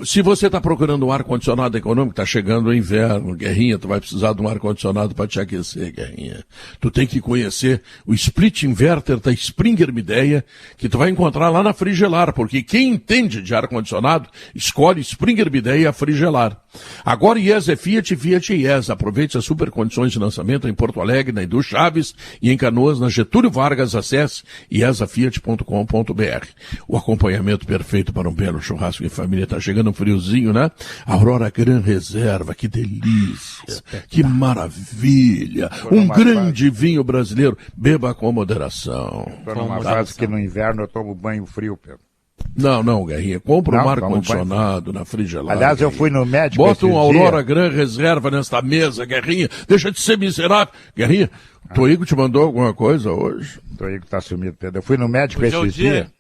Se você está procurando um ar-condicionado econômico, está chegando o inverno, Guerrinha, tu vai precisar de um ar-condicionado para te aquecer, Guerrinha. Tu tem que conhecer o split inverter da Springer Midea, que tu vai encontrar lá na Frigelar, porque quem entende de ar-condicionado, escolhe Springer Midea Frigelar. Agora IES é Fiat, Fiat é IES. Aproveite as super condições de lançamento em Porto Alegre, na Edu Chaves e em Canoas, na Getúlio Vargas. Acesse iesafiat.com.br. O acompanhamento perfeito para um belo churrasco de família. Tá chegando um friozinho, né? Aurora Gran Reserva, que delícia, que maravilha. Um grande vinho brasileiro. Beba com moderação. Estou numa fase que no inverno eu tomo banho frio, Pedro. Não, Guerrinha. Compra Não, um ar-condicionado na Frigelar. Aliás, eu fui no médico Bota um esses Aurora dias. Gran Reserva nesta mesa, Guerrinha. Deixa de ser miserável. Guerrinha, Toigo te mandou alguma coisa hoje? O Toigo tá sumido, Pedro. Eu fui no médico Hoje é o esses dia. dias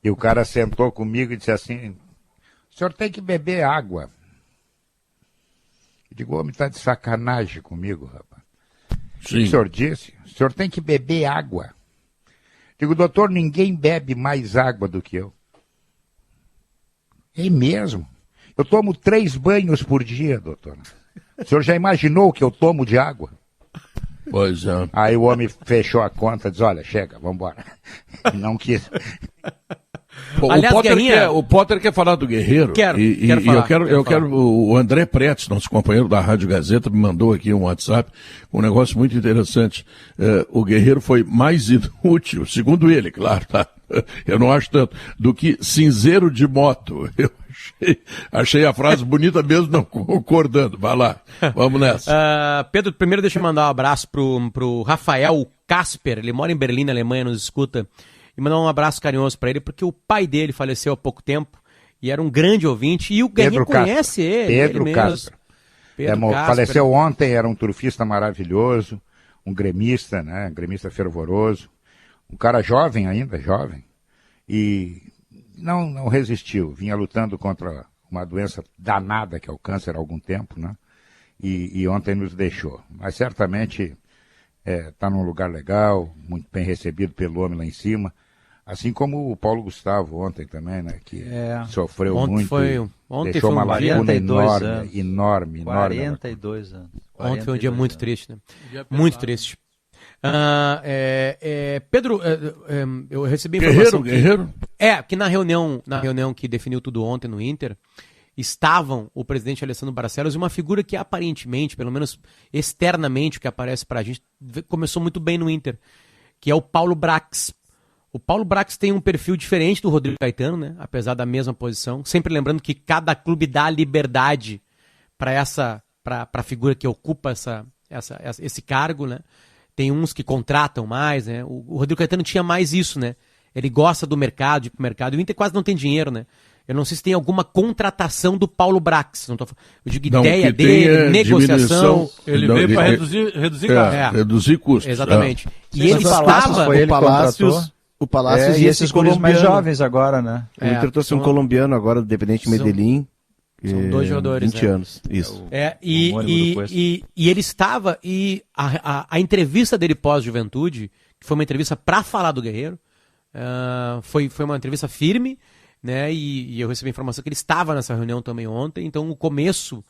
e o cara sentou comigo e disse assim, o senhor tem que beber água. Eu digo, o homem tá de sacanagem comigo, rapaz. Sim. O senhor disse, o senhor tem que beber água. Digo, doutor, ninguém bebe mais água do que eu. É mesmo? Eu tomo 3 banhos por dia, doutor. O senhor já imaginou o que eu tomo de água? Pois é. Aí o homem fechou a conta e disse, olha, chega, vambora. Não quis. Pô, Aliás, Guerrinha- o Potter quer falar do Guerreiro. Quero E falar, eu quero o André Pretz, nosso companheiro da Rádio Gazeta, me mandou aqui um WhatsApp, um negócio muito interessante. O Guerreiro foi mais inútil, segundo ele, claro, tá? Eu não acho tanto, do que cinzeiro de moto. Eu achei a frase bonita mesmo, não concordando. Vai lá, vamos nessa. Pedro, primeiro deixa eu mandar um abraço pro Rafael Casper, ele mora em Berlim, na Alemanha, nos escuta, e mandar um abraço carinhoso para ele, porque o pai dele faleceu há pouco tempo, e era um grande ouvinte, e o Guerrinha conhece ele. Pedro ele Castro. Pedro Casper. Faleceu ontem, era um turfista maravilhoso, um gremista, né? Um gremista fervoroso, um cara jovem ainda, jovem, e não resistiu, vinha lutando contra uma doença danada que é o câncer há algum tempo, né? E ontem nos deixou. Mas certamente está num lugar legal, muito bem recebido pelo homem lá em cima, assim como o Paulo Gustavo ontem também, né? Que sofreu Ontem muito, ontem deixou foi um uma dia- laguna 42 anos. enorme. 42 anos. Ontem foi um dia 42 muito anos. triste, né? Dia Muito pesado. triste. Pedro, eu recebi Guerreiro, informação Guerreiro. que na reunião que definiu tudo ontem no Inter, estavam o presidente Alessandro Barcelos e uma figura que aparentemente, pelo menos externamente, o que aparece pra gente, começou muito bem no Inter, que é o Paulo Brax. O Paulo Brax tem um perfil diferente do Rodrigo Caetano, né? Apesar da mesma posição. Sempre lembrando que cada clube dá liberdade para a figura que ocupa esse cargo, né? Tem uns que contratam mais, né? O Rodrigo Caetano tinha mais isso, né? Ele gosta do mercado, de ir pro mercado. E o Inter quase não tem dinheiro, né? Eu não sei se tem alguma contratação do Paulo Brax. Eu digo Não, ideia que tem dele, negociação. diminuição. Ele Não, veio para ele- reduzir gastos. reduzir custos. Exatamente. E Mas ele o Palácios estava... foi ele que contratou. O Palácios E e esses guris mais jovens agora, né? O Inter trouxe um são- colombiano agora do Independente são- Medellín. são 2 jogadores, 20 né? anos, isso. E homônimo do Cuesta. ele estava, e a entrevista dele pós-juventude, que foi uma entrevista para falar do Guerreiro, foi uma entrevista firme, né? E eu recebi a informação que ele estava nessa reunião também ontem, então o começo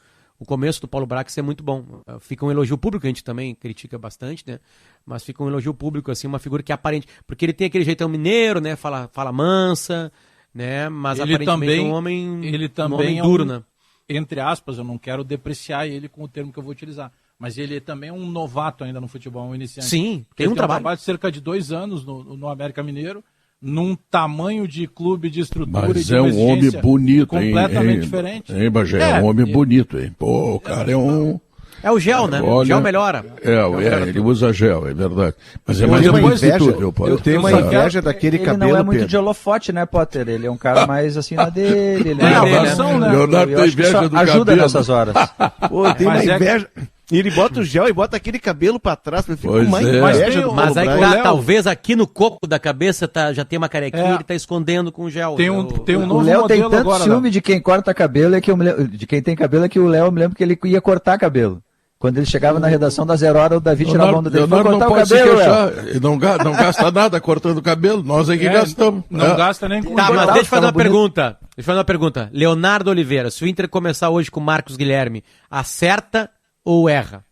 do Paulo Brax é muito bom. Fica um elogio público, a gente também critica bastante, né? Mas fica um elogio público, assim, uma figura que é aparente, porque ele tem aquele jeitão mineiro, né? Fala mansa, né? Mas Ele aparentemente também- é um homem, ele um também homem é duro, um- né? Entre aspas, eu não quero depreciar ele com o termo que eu vou utilizar, mas ele também é um novato ainda no futebol, um iniciante. Sim, Porque tem um ele trabalho. de cerca de 2 anos no América Mineiro, num tamanho de clube, de estrutura e Mas de é uma um homem exigência bonito, hein? completamente diferente. Hein, Bagé? É um homem bonito, hein? Pô, o cara é um... É o gel, né? O Olha, gel melhora. Ele usa gel, é verdade. Mas é Eu mais tenho uma bonito de inveja, tudo, viu, Paulo? eu tenho uma só inveja daquele Ele cabelo, não é muito Pedro. de holofote, né, Potter? Ele é um cara mais assim na dele. Ele É, não- avação, né? Leonardo Eu tem acho que inveja isso do ajuda cabelo. nessas horas. Pô, eu tenho Mas uma é que- inveja. E ele bota o gel e bota aquele cabelo pra trás. Eu fico Pois com uma é. Mas inveja tem do o- Mas aí Paulo que Braga. tá, talvez aqui no coco da cabeça já tem uma carequinha e ele tá escondendo com gel. Tem um O novo Léo tem modelo tanto agora. ciúme Léo. de quem corta cabelo, de quem tem cabelo, é que o Léo, eu me lembro que ele ia cortar cabelo. Quando ele chegava na redação das 0 horas, o Davi tirava a onda dele e falou, Leonardo não cortar o pode se cabelo, Léo. queixar. Ele não gasta nada cortando o cabelo. Nós é que É, gastamos. Não É. gasta nem com Tá, gel. mas deixa eu fazer uma bonito. pergunta. Deixa eu fazer uma pergunta. Leonardo Oliveira, se o Inter começar hoje com o Marcos Guilherme, acerta ou erra?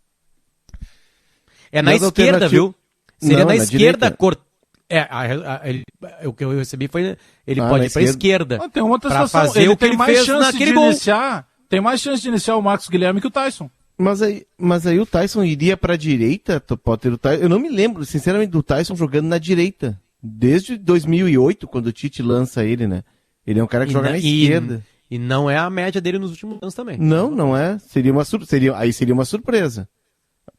É na Nas esquerda, alternativas- viu? Seria Não, na na esquerda. direita. O que eu recebi foi. Ele Ah, pode na ir pra esquerda. Ah, tem uma outra pra situação. fazer Ele o que tem ele mais fez chance naquele de gol. iniciar. Tem mais chance de iniciar o Marcos Guilherme que o Tyson. Mas aí o Tyson iria pra direita, Potter? Eu não me lembro, sinceramente, do Tyson jogando na direita. Desde 2008, quando o Tite lança ele, né? Ele é um cara que joga na esquerda. E não é a média dele nos últimos anos também. Não é. Seria uma surpresa.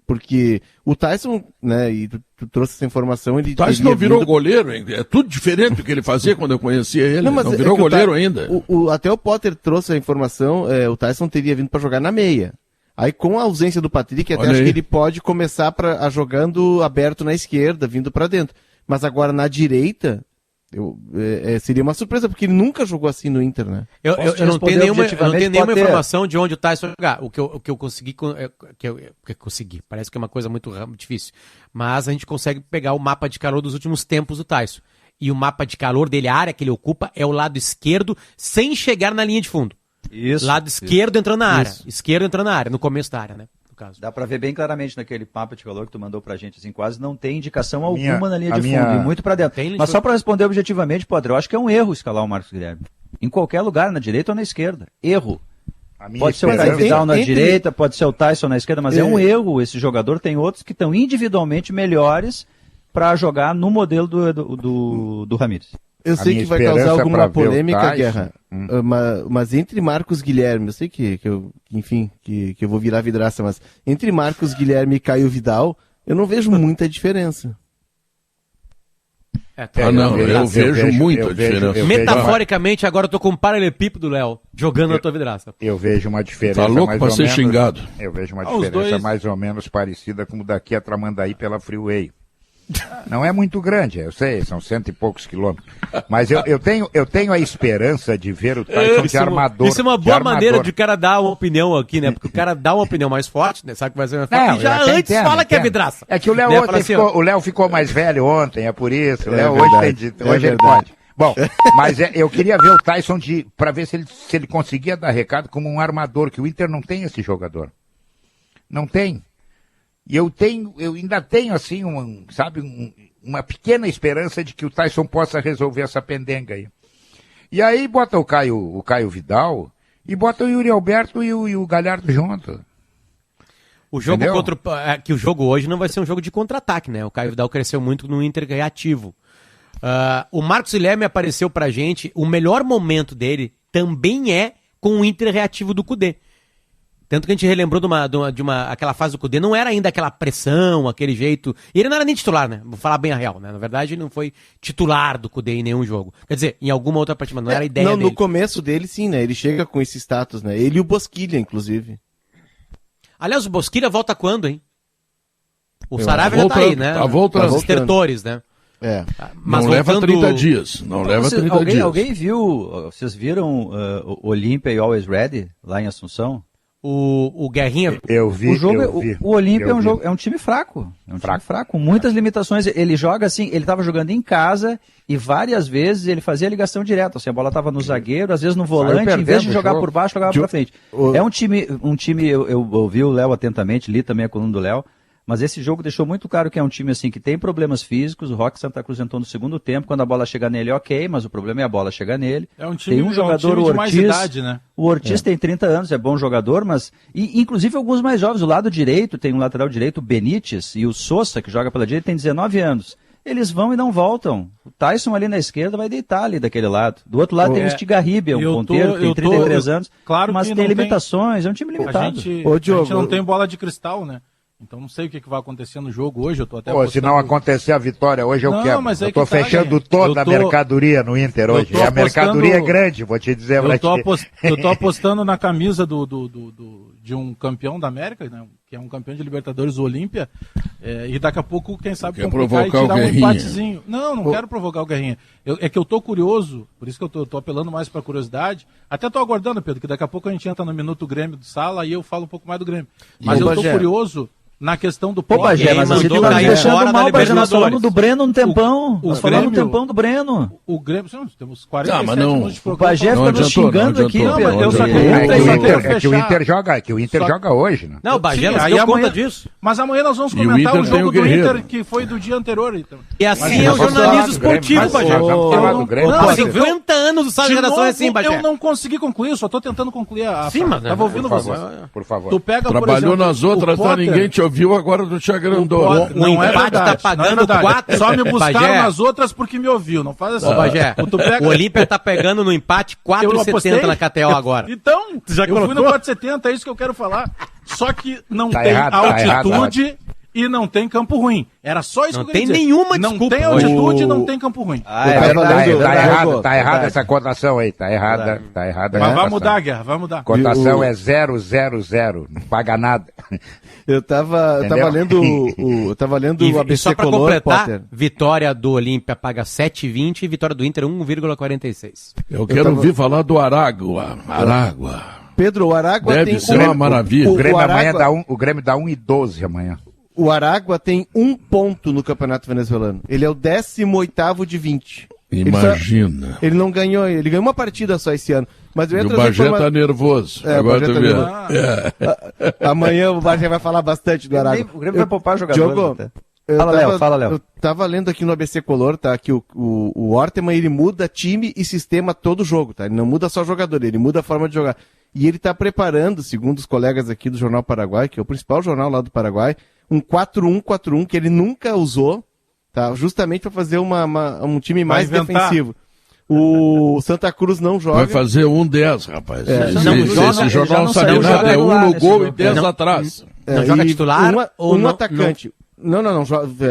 Porque o Tyson, né, e tu trouxe essa informação, ele... O Tyson não virou goleiro, hein? É tudo diferente do que ele fazia quando eu conhecia ele. Não virou goleiro ainda. Até o Potter trouxe a informação, o Tyson teria vindo para jogar na meia. Aí com a ausência do Patrick, até acho que ele pode começar jogando aberto na esquerda, vindo para dentro. Mas agora na direita... seria uma surpresa, porque ele nunca jogou assim no Inter, né? Eu não tenho nenhuma informação de onde o Tyson vai jogar. O que eu consegui, parece que é uma coisa muito difícil, mas a gente consegue pegar o mapa de calor dos últimos tempos do Tyson. E o mapa de calor dele, a área que ele ocupa, é o lado esquerdo, sem chegar na linha de fundo. Lado esquerdo entrando na área. Esquerdo entrando na área, no começo da área, né? Dá pra ver bem claramente naquele mapa de calor que tu mandou pra gente, assim, quase não tem indicação alguma na linha de fundo, e muito pra dentro. Mas só pra responder objetivamente, Padre, eu acho que é um erro escalar o Marcos Guilherme. Em qualquer lugar, na direita ou na esquerda. Erro. Pode ser o Caio Vidal na direita, pode ser o Tyson na esquerda, mas é um erro. Esse jogador tem outros que estão individualmente melhores pra jogar no modelo do Ramires. Eu sei que vai causar alguma polêmica, Guerra, mas entre Marcos Guilherme, eu sei que eu vou virar vidraça, mas entre Marcos Guilherme e Caio Vidal, eu não vejo muita diferença. Eu vejo muita diferença. Metaforicamente, agora eu tô com um paralelepípedo do Léo, jogando na tua vidraça. Eu vejo uma diferença tá louco pra ser xingado. Eu vejo uma diferença mais ou menos parecida com daqui a Tramandaí pela Freeway. Não é muito grande, eu sei, são 100 e poucos quilômetros. Mas eu tenho a esperança de ver o Tyson de armador. Isso é uma boa maneira de o cara dar uma opinião aqui, né? Porque o cara dá uma opinião mais forte, né? Sabe que vai ser mais forte. E já antes fala que é vidraça. É que o Léo o Léo ficou mais velho ontem, é por isso. O Léo hoje ele pode. Bom, mas eu queria ver o Tyson para ver se ele conseguia dar recado como um armador, que o Inter não tem esse jogador. Não tem. E eu ainda tenho, assim, uma pequena esperança de que o Tyson possa resolver essa pendenga aí. E aí bota o Caio Vidal e bota o Yuri Alberto e o Galhardo junto. O jogo que o jogo hoje não vai ser um jogo de contra-ataque, né? O Caio Vidal cresceu muito no Inter reativo. O Marcos Guilherme apareceu pra gente, o melhor momento dele também é com o Inter reativo do Cudê. Tanto que a gente relembrou aquela fase do Cudê, não era ainda aquela pressão, aquele jeito. E ele não era nem titular, né? Vou falar bem a real, né? Na verdade, ele não foi titular do Cudê em nenhum jogo. Quer dizer, em alguma outra partida, mas não era a ideia dele. No começo dele, sim, né? Ele chega com esse status, né? Ele e o Bosquilha, inclusive. Aliás, o Bosquilha volta quando, hein? O Saravia já tá aí, né? Tá voltando. Os estertores, né? Mas não leva 30 dias. Não leva 30 dias. Alguém viu, vocês viram Olímpia e Always Ready lá em Assunção? O Guerrinha. Eu vi. O Olímpia é um time fraco. É um time fraco, com muitas limitações. Ele joga assim, ele estava jogando em casa e várias vezes ele fazia ligação direta. Assim, a bola estava no zagueiro, às vezes no volante, em vez de jogar por baixo, jogava para frente. É um time, eu ouvi o Léo atentamente, li também a coluna do Léo. Mas esse jogo deixou muito claro que é um time assim que tem problemas físicos. O Roque Santa Cruz entrou no segundo tempo, quando a bola chega nele, ok, mas o problema é a bola chegar nele. É um time, tem um jogador, de o Ortiz, mais idade, né? O Ortiz tem 30 anos, é bom jogador, mas inclusive alguns mais jovens. O lado direito tem um lateral direito, o Benítez, e o Sousa, que joga pela direita, tem 19 anos. Eles vão e não voltam. O Tyson ali na esquerda vai deitar ali daquele lado. Do outro lado tem o Estigarribia, um ponteiro, que tem 33 anos, claro, mas tem limitações, é um time limitado. A gente não tem bola de cristal, né? Então não sei o que vai acontecer no jogo hoje, eu tô até apostando... Se não acontecer a vitória hoje, eu quero. Mas eu tô fechando toda a mercadoria no Inter hoje. E a mercadoria é grande, vou te dizer. Eu tô apostando na camisa de um campeão da América, né? Que é um campeão de Libertadores, o Olímpia, e daqui a pouco, quem sabe, complicar e tirar um empatezinho. Não quero provocar o Guerrinha. É que eu tô curioso, por isso que eu tô apelando mais pra curiosidade. Até tô aguardando, Pedro, que daqui a pouco a gente entra no Minuto Grêmio do Sala e eu falo um pouco mais do Grêmio. Mas eu tô curioso na questão do Pô, Bagé, mas você tá deixando mal, Bagé, nós falamos do Breno um tempão. Nós falamos um tempão do Breno. O Grêmio, temos 47 minutos de programa. O Bagé fica nos xingando aqui, Pedro. Eu só que o Inter joga hoje, né? Não, o Bagé não deu conta disso. Mas amanhã nós vamos comentar o jogo do Inter, que foi do dia anterior. E assim é o jornalismo esportivo, Bagé. 50 anos do Sala de Redação é assim, Bagé. Eu não consegui concluir, só tô tentando concluir a... Sim, mas... Tava ouvindo você. Por favor. Tu pega, trabalhou nas outras, tá? Ninguém te ouviu, agora tu te agrandou. O empate tá pagando 4. Só me buscaram nas outras porque me ouviu, não faz assim. Ô, Bagé, o Olímpia tá pegando no empate 4,70 na KTO agora. Então, eu fui no 4,70, é isso que eu quero falar. Só que não Tá tem errado, altitude e não tem campo ruim. Era só isso Não que eu queria tem dizer. nenhuma Não desculpa. tem altitude e não tem campo ruim. Tá errado essa cotação aí, tá errada. Tá errada. Mas vai mudar, Guerra, vai mudar. Cotação é 000, não paga nada. Eu tava lendo o ABC só pra Color, completar, Potter. vitória do Olímpia paga 7,20 e vitória do Inter 1,46. Eu quero ouvir falar do Aragua. Pedro, o Aragua Deve tem ser uma maravilha. O Grêmio Aragua- amanhã dá o Grêmio dá 1,12 amanhã. O Aragua tem 1 ponto no Campeonato Venezuelano. Ele é o 18º de 20. Imagina. Ele não ganhou, ele ganhou uma partida só esse ano. Mas eu E ia o trazer Bagé informa- tá nervoso. É, o Agora Bagé tu tá vê. nervoso. Amanhã o Bagé vai falar bastante do Aragua. O Grêmio vai poupar jogadores Diogo, até. eu Fala, tava- Léo, fala, Léo. Eu tava lendo aqui no ABC Color, tá? Que o Orteman, ele muda time e sistema todo jogo, tá? Ele não muda só jogador, ele muda a forma de jogar. E ele tá preparando, segundo os colegas aqui do Jornal Paraguai, que é o principal jornal lá do Paraguai, um 4-1-4-1 que ele nunca usou, tá? Justamente para fazer um time mais Vai inventar. defensivo. O Santa Cruz não joga. Vai fazer 1-10, rapaz. não, Esse jornal não sabe saiu nada. É jogando 1 lá no nesse gol jogo. e 10 Não. atrás. Não joga titular ou um não- atacante. Não,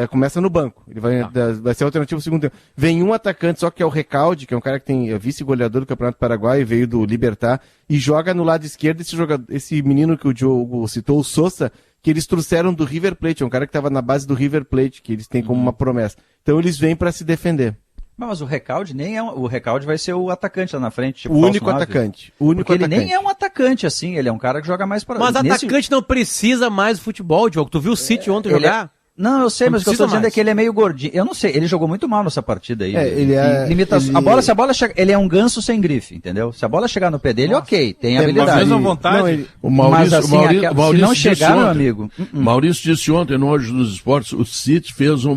começa no banco. Ele vai ser alternativo no segundo tempo. Vem um atacante, só que é o Recalde, que é um cara que é vice-goleador do Campeonato Paraguai, veio do Libertad, e joga no lado esquerdo esse menino que o Diogo citou, o Sousa, que eles trouxeram do River Plate, é um cara que estava na base do River Plate, que eles têm como uma promessa. Então eles vêm para se defender. Mas o Recalde nem é o Recalde vai ser o atacante lá na frente. Tipo, O único falso nove. atacante. O único Porque ele atacante. nem é um atacante, assim, ele é um cara que joga mais para... Mas atacante não precisa mais do futebol, Diogo. Tu viu o City ontem ele jogar? Não, eu sei, Não mas o que eu tô precisa dizendo mais. é que ele é meio gordinho. Eu não sei, ele jogou muito mal nessa partida aí. Ele é- Limitação. ele- Se a bola chega, ele é um ganso sem grife, entendeu? Se a bola chegar no pé dele, ok, tem Tem habilidade. Mas mesmo à Ele- vontade. não, ele- O Maurício, Mas assim, se não disse chegar, meu ontem- amigo... Maurício disse ontem no Hoje dos Esportes, o City fez um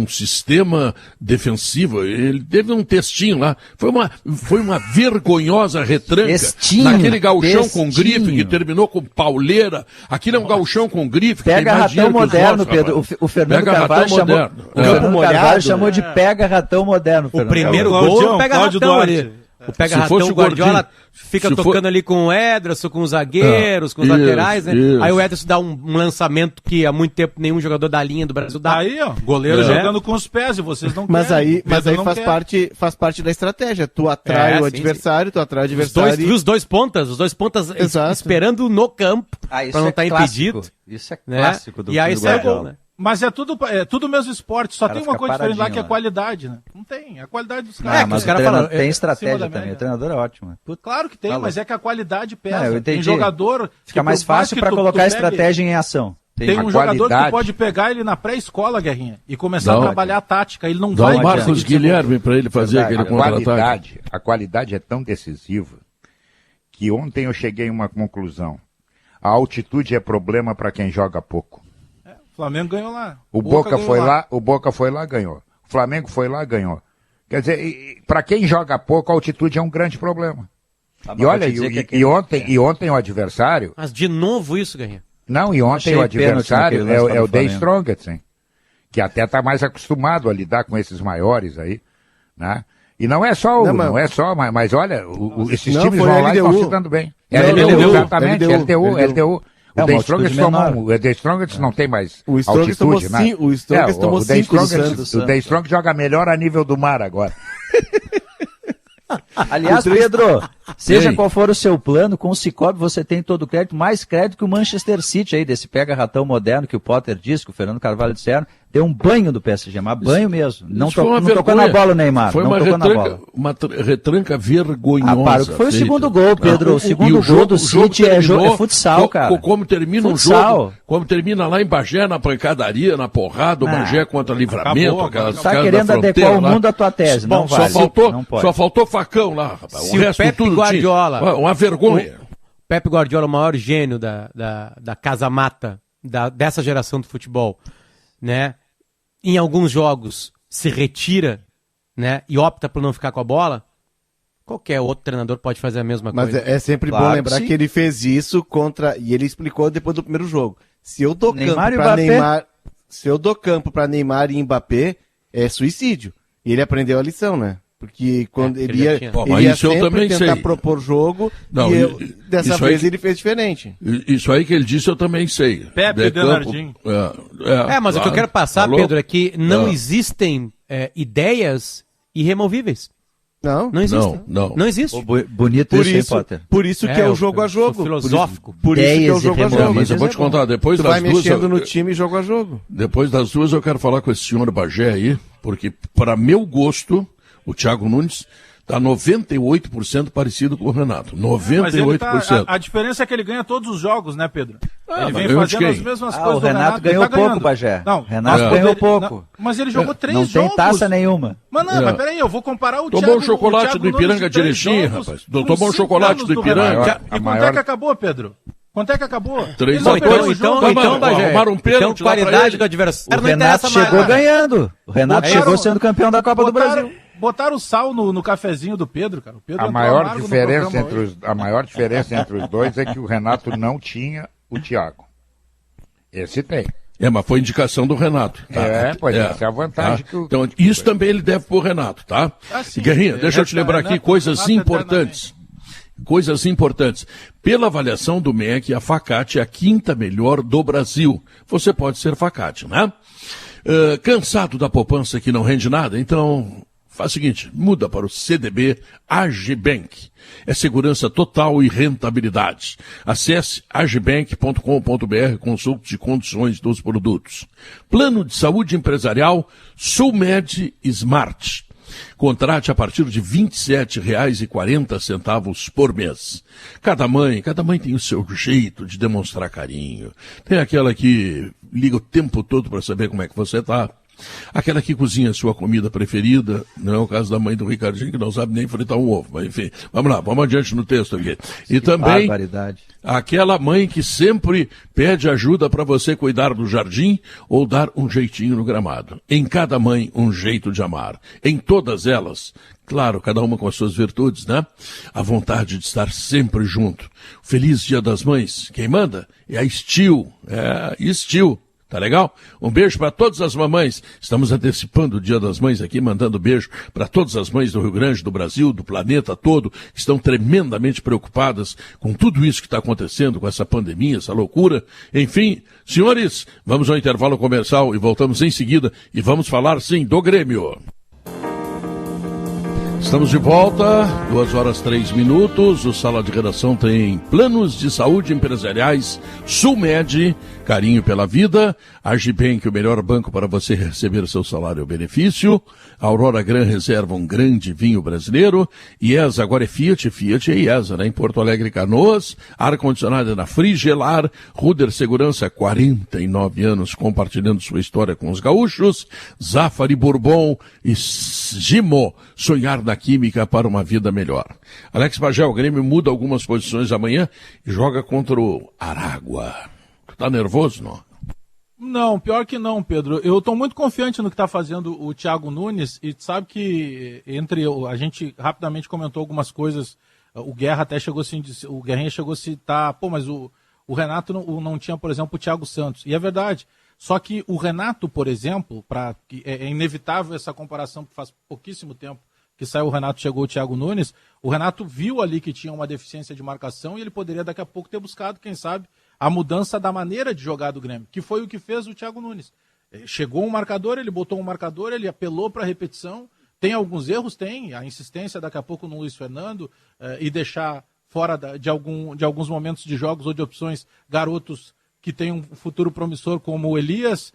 sistema defensivo. Ele teve um textinho lá. Foi uma vergonhosa retranca. Textinho, naquele gauchão com textinho. grife que terminou com pauleira. Aquilo é um gauchão com grife. Que Pega tem mais ratão dinheiro que os moderno, outros, Pedro. rapaz. O Fernando Pega Carvalho ratão chamou... moderno. O Fernando molhado. Carvalho chamou de pega ratão moderno. O Fernando primeiro Carvalho. gol é Claudião, o pega Cláudio ratão Duarte. ali. O pega Se ratão, fosse o Guardiola gordinho, fica se tocando for- ali com o Ederson, com os zagueiros, com os Isso, laterais, né? isso. Aí o Ederson dá um lançamento que há muito tempo nenhum jogador da linha do Brasil dá. Aí, ó. Goleiro já. Jogando com os pés e vocês não Mas querem. aí, Pedro não faz quer. parte da estratégia. Tu atrai É, o sim, adversário, tu atrai o Os adversário. dois, viu os dois pontas Exato. esperando no campo Ah, isso pra não é estar clássico. impedido. Isso é Né? clássico do E aí do sai o Guardiola. gol, né? Mas é tudo mesmo esporte, só Cara, tem uma fica coisa diferente lá que é paradinho, qualidade, né? Não tem, a qualidade dos Ah, caras. mas os caras o treinador falam, tem acima estratégia da também. média. O treinador é ótimo. Né? Claro que tem, Fala. mas é que a qualidade pesa. Não, eu Tem entendi. jogador... Fica que mais por mais fácil que para tu colocar a pegue, estratégia em ação. Tem um A jogador que qualidade. tu pode pegar ele na pré-escola, Guerrinha, e começar Dá. a trabalhar a tática. Ele não Dá vai... o Marcos conseguir Guilherme para ele fazer Verdade, aquele contra-ataque. A qualidade é tão decisiva que ontem eu cheguei a uma conclusão. A altitude é problema para quem joga pouco. O Flamengo ganhou lá. O Boca ganhou foi lá, ganhou. O Flamengo foi lá, ganhou. Quer dizer, para quem joga pouco, a altitude é um grande problema. Tá, mas E vou olha, te dizer que e aquele- ontem o adversário, Mas de novo isso, Guerrinha. não, e ontem Achei o pênalti adversário naquele lance lá é o do The Flamengo. Strongest, que até está mais acostumado a lidar com esses maiores aí, né? E não é só, mas olha, esses Não, times foi vão lá e estão LDU. se dando bem. LDU, Exatamente, LDU. LDU. É O uma The altitude Strongest menor. o The Strongest não tem mais O Strongest tomou altitude, né? o Strongest tomou o The 5 do Strongest- Santos. O The Strongest joga melhor a nível do mar agora. Aliás, Pedro, seja Ei. qual for o seu plano, com o Cicobi você tem todo o crédito, mais crédito que o Manchester City aí, desse pega-ratão moderno que o Potter disse, que o Fernando Carvalho disseram, deu um banho do PSG, mas banho mesmo. Não, Isso foi uma não tocou vergonha. na bola o Neymar, Foi não uma tocou na bola. retranca vergonhosa. Ah, para, foi o feita. segundo gol, Pedro. Ah, O segundo e gol do City é futsal, cara. Como termina Futsal. um jogo, como termina lá em Bagé, na pancadaria, na porrada, o Bagé contra livramento, acabou, aquelas Tá caras querendo da adequar fronteira o lá. mundo à tua tese, não Só vale, não pode. faltou facão lá, rapaz. Se O o resto Pepe tudo Guardiola- tinha. Uma vergonha. Pepe Guardiola, o maior gênio da casa mata dessa geração do futebol, né? Em alguns jogos se retira, né? E opta por não ficar com a bola. Qualquer outro treinador pode fazer a mesma Mas coisa. é sempre Claro bom que lembrar sim. que ele fez isso contra. E ele explicou depois do primeiro jogo. Se eu dou Neymar campo e pra Mbappé? Neymar. Se eu dou campo pra Neymar e Mbappé, é suicídio. E ele aprendeu a lição, né? Porque quando ele ele já ia, tinha. Pô, ele mas ia isso eu sempre também tentar sei. propor jogo, Não, dessa isso aí vez que- ele fez diferente. Isso aí que ele disse eu também sei. Pepe Denardim. Mas o que eu quero passar, Alô? Pedro, é que não Ah. existem ideias irremovíveis. Não. Não existem. Não. existe. Bonito Por isso, hein, isso, Potter? por isso que é o jogo a jogo. filosófico. Por isso que é o Ideias jogo a irremovíveis. jogo. Mas eu vou te contar, depois Tu das vai duas... mexendo no time jogo a jogo. Depois das duas eu quero falar com esse senhor Bagé aí, porque para meu gosto, o Thiago Nunes está 98% parecido com o Renato. 98%. Mas ele a diferença é que ele ganha todos os jogos, né, Pedro? Ele vem mas ganhou de fazendo quem? as mesmas O coisas do Renato Renato. Ele ganhou tá pouco, ganhando. Bagé. Não, Renato mas ganhou ele- pouco. não, mas ele jogou 3 Não jogos. tem taça nenhuma. Mas peraí, eu vou comparar o Tomou Thiago, um chocolate o Thiago do Ipiranga Nunes de 3 direitinho, jogos, rapaz. com Tomou um 5 chocolate anos do Ipiranga. Renato. A E quanto maior- é que acabou, Pedro? Quanto é que acabou? 3 Ele não a perdeu 2. o jogo. Bagé, arrumaram um pênalti lá pra qualidade ele. do adversário. O não Renato interessa chegou mais. ganhando. O Renato Botaram- chegou sendo campeão da Copa do Brasil. Botaram sal no cafezinho do Pedro, cara. O Pedro A entrou maior, amargo no diferença programa entre hoje. a maior diferença entre os dois é que o Renato não tinha o Thiago. Esse tem. Mas foi indicação do Renato. Tá? Essa é a vantagem Tá? que o... Então, isso também ele deve pro Renato, tá? Sim. Guerrinha, deixa eu te lembrar aqui Renato- coisas Renato importantes. Coisas importantes. Pela avaliação do MEC, a Facate é a 5ª melhor do Brasil. Você pode ser Facate, né? Cansado da poupança que não rende nada? Então, faz o seguinte, muda para o CDB Agibank. É segurança total e rentabilidade. Acesse agibank.com.br, consulte condições dos produtos. Plano de saúde empresarial Sulmed Smart. Contrate a partir de R$ 27,40 por mês. Cada mãe tem o seu jeito de demonstrar carinho. Tem aquela que liga o tempo todo para saber como é que você está. Aquela que cozinha a sua comida preferida, não é o caso da mãe do Ricardinho, que não sabe nem fritar um ovo, mas enfim, vamos lá, vamos adiante no texto aqui. E também, Barbaridade. aquela mãe que sempre pede ajuda para você cuidar do jardim ou dar um jeitinho no gramado. Em cada mãe, um jeito de amar. Em todas elas, claro, cada uma com as suas virtudes, né? A vontade de estar sempre junto. Feliz Dia das Mães. Quem manda? É a Estil. Estil. Tá legal? Um beijo para todas as mamães. Estamos antecipando o Dia das Mães aqui, mandando beijo para todas as mães do Rio Grande, do Brasil, do planeta todo, que estão tremendamente preocupadas com tudo isso que está acontecendo, com essa pandemia, essa loucura. Enfim, senhores, vamos ao intervalo comercial e voltamos em seguida e vamos falar, sim, do Grêmio. Estamos de volta, 2h03. O Sala de Redação tem planos de saúde empresariais, Sulmed, carinho pela vida, Agibank, o melhor banco para você receber seu salário ou benefício, Aurora Gran Reserva, um grande vinho brasileiro, IESA, agora é Fiat é IESA, né? Em Porto Alegre, Canoas, ar-condicionado na Frigelar, Ruder Segurança, 49 anos compartilhando sua história com os gaúchos, Zafari Bourbon e Gimo, sonhar na química para uma vida melhor. Alex Bagé, o Grêmio muda algumas posições amanhã e joga contra o Aragua. Tu tá nervoso, não? Não, pior que não, Pedro. Eu estou muito confiante no que está fazendo o Thiago Nunes e sabe que a gente rapidamente comentou algumas coisas. O Guerra até chegou assim, o Guerrinha chegou a citar, mas o Renato não tinha, por exemplo, o Thiago Santos. E é verdade. Só que o Renato, por exemplo, é inevitável essa comparação, porque faz pouquíssimo tempo que saiu o Renato, chegou o Thiago Nunes. O Renato viu ali que tinha uma deficiência de marcação e ele poderia daqui a pouco ter buscado, quem sabe, a mudança da maneira de jogar do Grêmio, que foi o que fez o Thiago Nunes. Chegou um marcador, ele botou um marcador, ele apelou para a repetição. Tem alguns erros? Tem. A insistência daqui a pouco no Luiz Fernando e deixar fora de alguns momentos de jogos ou de opções garotos que têm um futuro promissor como o Elias.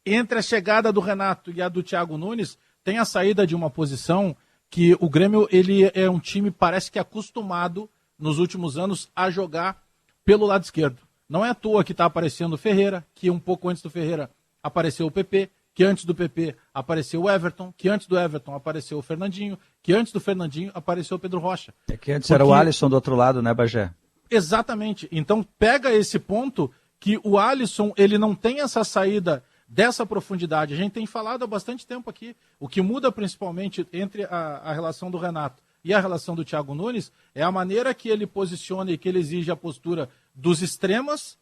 Entre a chegada do Renato e a do Thiago Nunes, tem a saída de uma posição que o Grêmio ele é um time, parece que acostumado nos últimos anos a jogar pelo lado esquerdo. Não é à toa que está aparecendo o Ferreira, que um pouco antes do Ferreira apareceu o PP, que antes do PP apareceu o Everton, que antes do Everton apareceu o Fernandinho, que antes do Fernandinho apareceu o Pedro Rocha. É que antes era o Alisson do outro lado, né, Bagé? Exatamente. Então pega esse ponto que o Alisson ele não tem essa saída dessa profundidade. A gente tem falado há bastante tempo aqui. O que muda principalmente entre a relação do Renato e a relação do Thiago Nunes é a maneira que ele posiciona e que ele exige a postura dos extremas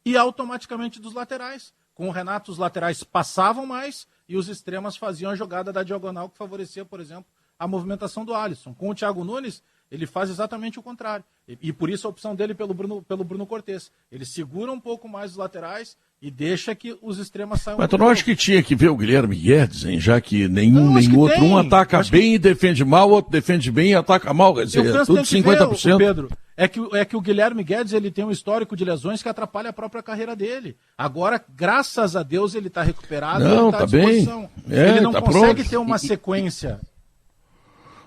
e automaticamente dos laterais. Com o Renato, os laterais passavam mais e os extremas faziam a jogada da diagonal que favorecia, por exemplo, a movimentação do Alisson. Com o Thiago Nunes, ele faz exatamente o contrário. E por isso a opção dele pelo Bruno Cortez. Ele segura um pouco mais os laterais e deixa que os extremas saiam. Mas tu não acha que tinha que ver o Guilherme Guedes, hein? Já que nenhum nem outro, tem. Um ataca bem e defende mal, o outro defende bem e ataca mal, quer dizer, é tudo 50%. Ver, Pedro, é que o Guilherme Guedes ele tem um histórico de lesões que atrapalha a própria carreira dele. Agora, graças a Deus, ele está recuperado, não, ele está à disposição. Bem. Ele não tá consegue pronto. ter uma sequência.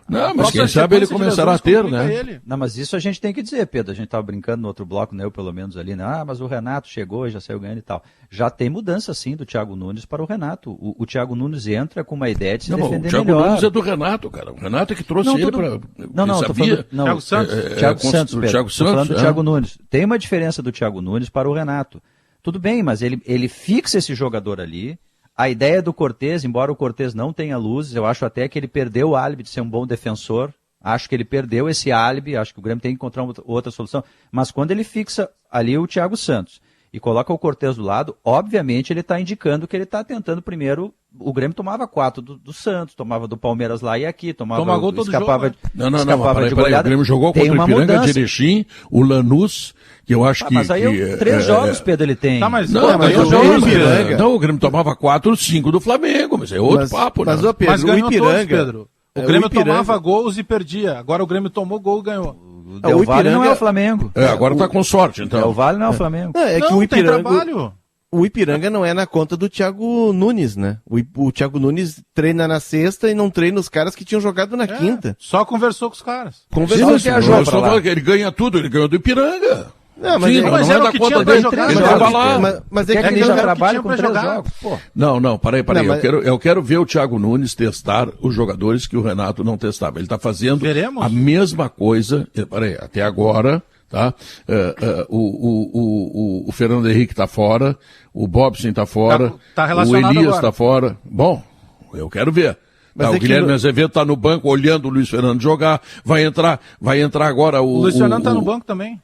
Não, mas quem sabe ele começará a ter, né? Ele. Não, mas isso a gente tem que dizer, Pedro. A gente estava brincando no outro bloco, né? Eu pelo menos ali, né? Ah, mas o Renato chegou e já saiu ganhando e tal. Já tem mudança, sim, do Thiago Nunes para o Renato. O Thiago Nunes entra com uma ideia de se defender melhor. O Thiago Nunes é do Renato, cara. O Renato é que trouxe ele para... Tô falando... Thiago Santos. Thiago Santos, Pedro. Thiago Tô falando Santos, do Thiago Nunes. Tem uma diferença do Thiago Nunes para o Renato. Tudo bem, mas ele fixa esse jogador ali. A ideia do Cortez, embora o Cortez não tenha luzes, eu acho até que ele perdeu o álibi de ser um bom defensor. Acho que ele perdeu esse álibi, acho que o Grêmio tem que encontrar outra solução. Mas quando ele fixa ali o Thiago Santos e coloca o Cortez do lado, obviamente ele está indicando que ele está tentando primeiro... O Grêmio tomava 4 do Santos, tomava do Palmeiras lá e aqui, Toma gol todo escapava, jogo, né? Não, peraí, o Grêmio jogou contra o Ipiranga de Erechim, o Lanús, que eu acho que... Mas aí 3 jogos, Pedro, ele tem. Tá, mas o Grêmio tomava 4, 5 do Flamengo, mas é outro papo, né? Mas ganhou todos, Pedro. O Grêmio tomava gols e perdia. Agora o Grêmio tomou gol e ganhou. O Vale não é o Flamengo. Agora tá com sorte, então. O Vale não é o Flamengo. Que o Ipiranga, tem trabalho. O Ipiranga não é na conta do Thiago Nunes, né? O Thiago Nunes treina na sexta e não treina os caras que tinham jogado na quinta. Só conversou com os caras. Conversou, ele ganha tudo, ele ganhou do Ipiranga. Não, mas, mas não era é o que da conta tinha pra dele. jogar. Ele tava lá. Mas é que ele já trabalha com 3 jogar. jogos. Pô. Não, peraí. Não, mas... Eu quero ver o Thiago Nunes testar os jogadores que o Renato não testava. Ele está fazendo a mesma coisa, peraí, até agora, tá? O Fernando Henrique está fora, o Bobson está fora, tá o Elias está fora. Bom, eu quero ver. O Guilherme Azevedo está no banco olhando o Luiz Fernando jogar. Vai entrar agora o... O Luiz Fernando está no banco também.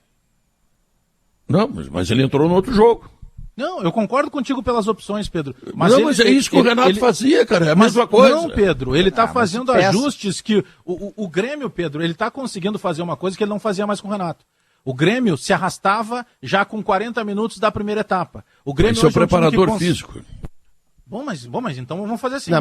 Não, mas ele entrou no outro jogo. Não, eu concordo contigo pelas opções, Pedro. Mas é isso que o Renato fazia, cara. É a mesma coisa. Não, Pedro, ele está fazendo ajustes que... O Grêmio, Pedro, ele está conseguindo fazer uma coisa que ele não fazia mais com o Renato. O Grêmio se arrastava já com 40 minutos da primeira etapa. O Grêmio é o preparador físico. Bom, mas então vamos fazer assim.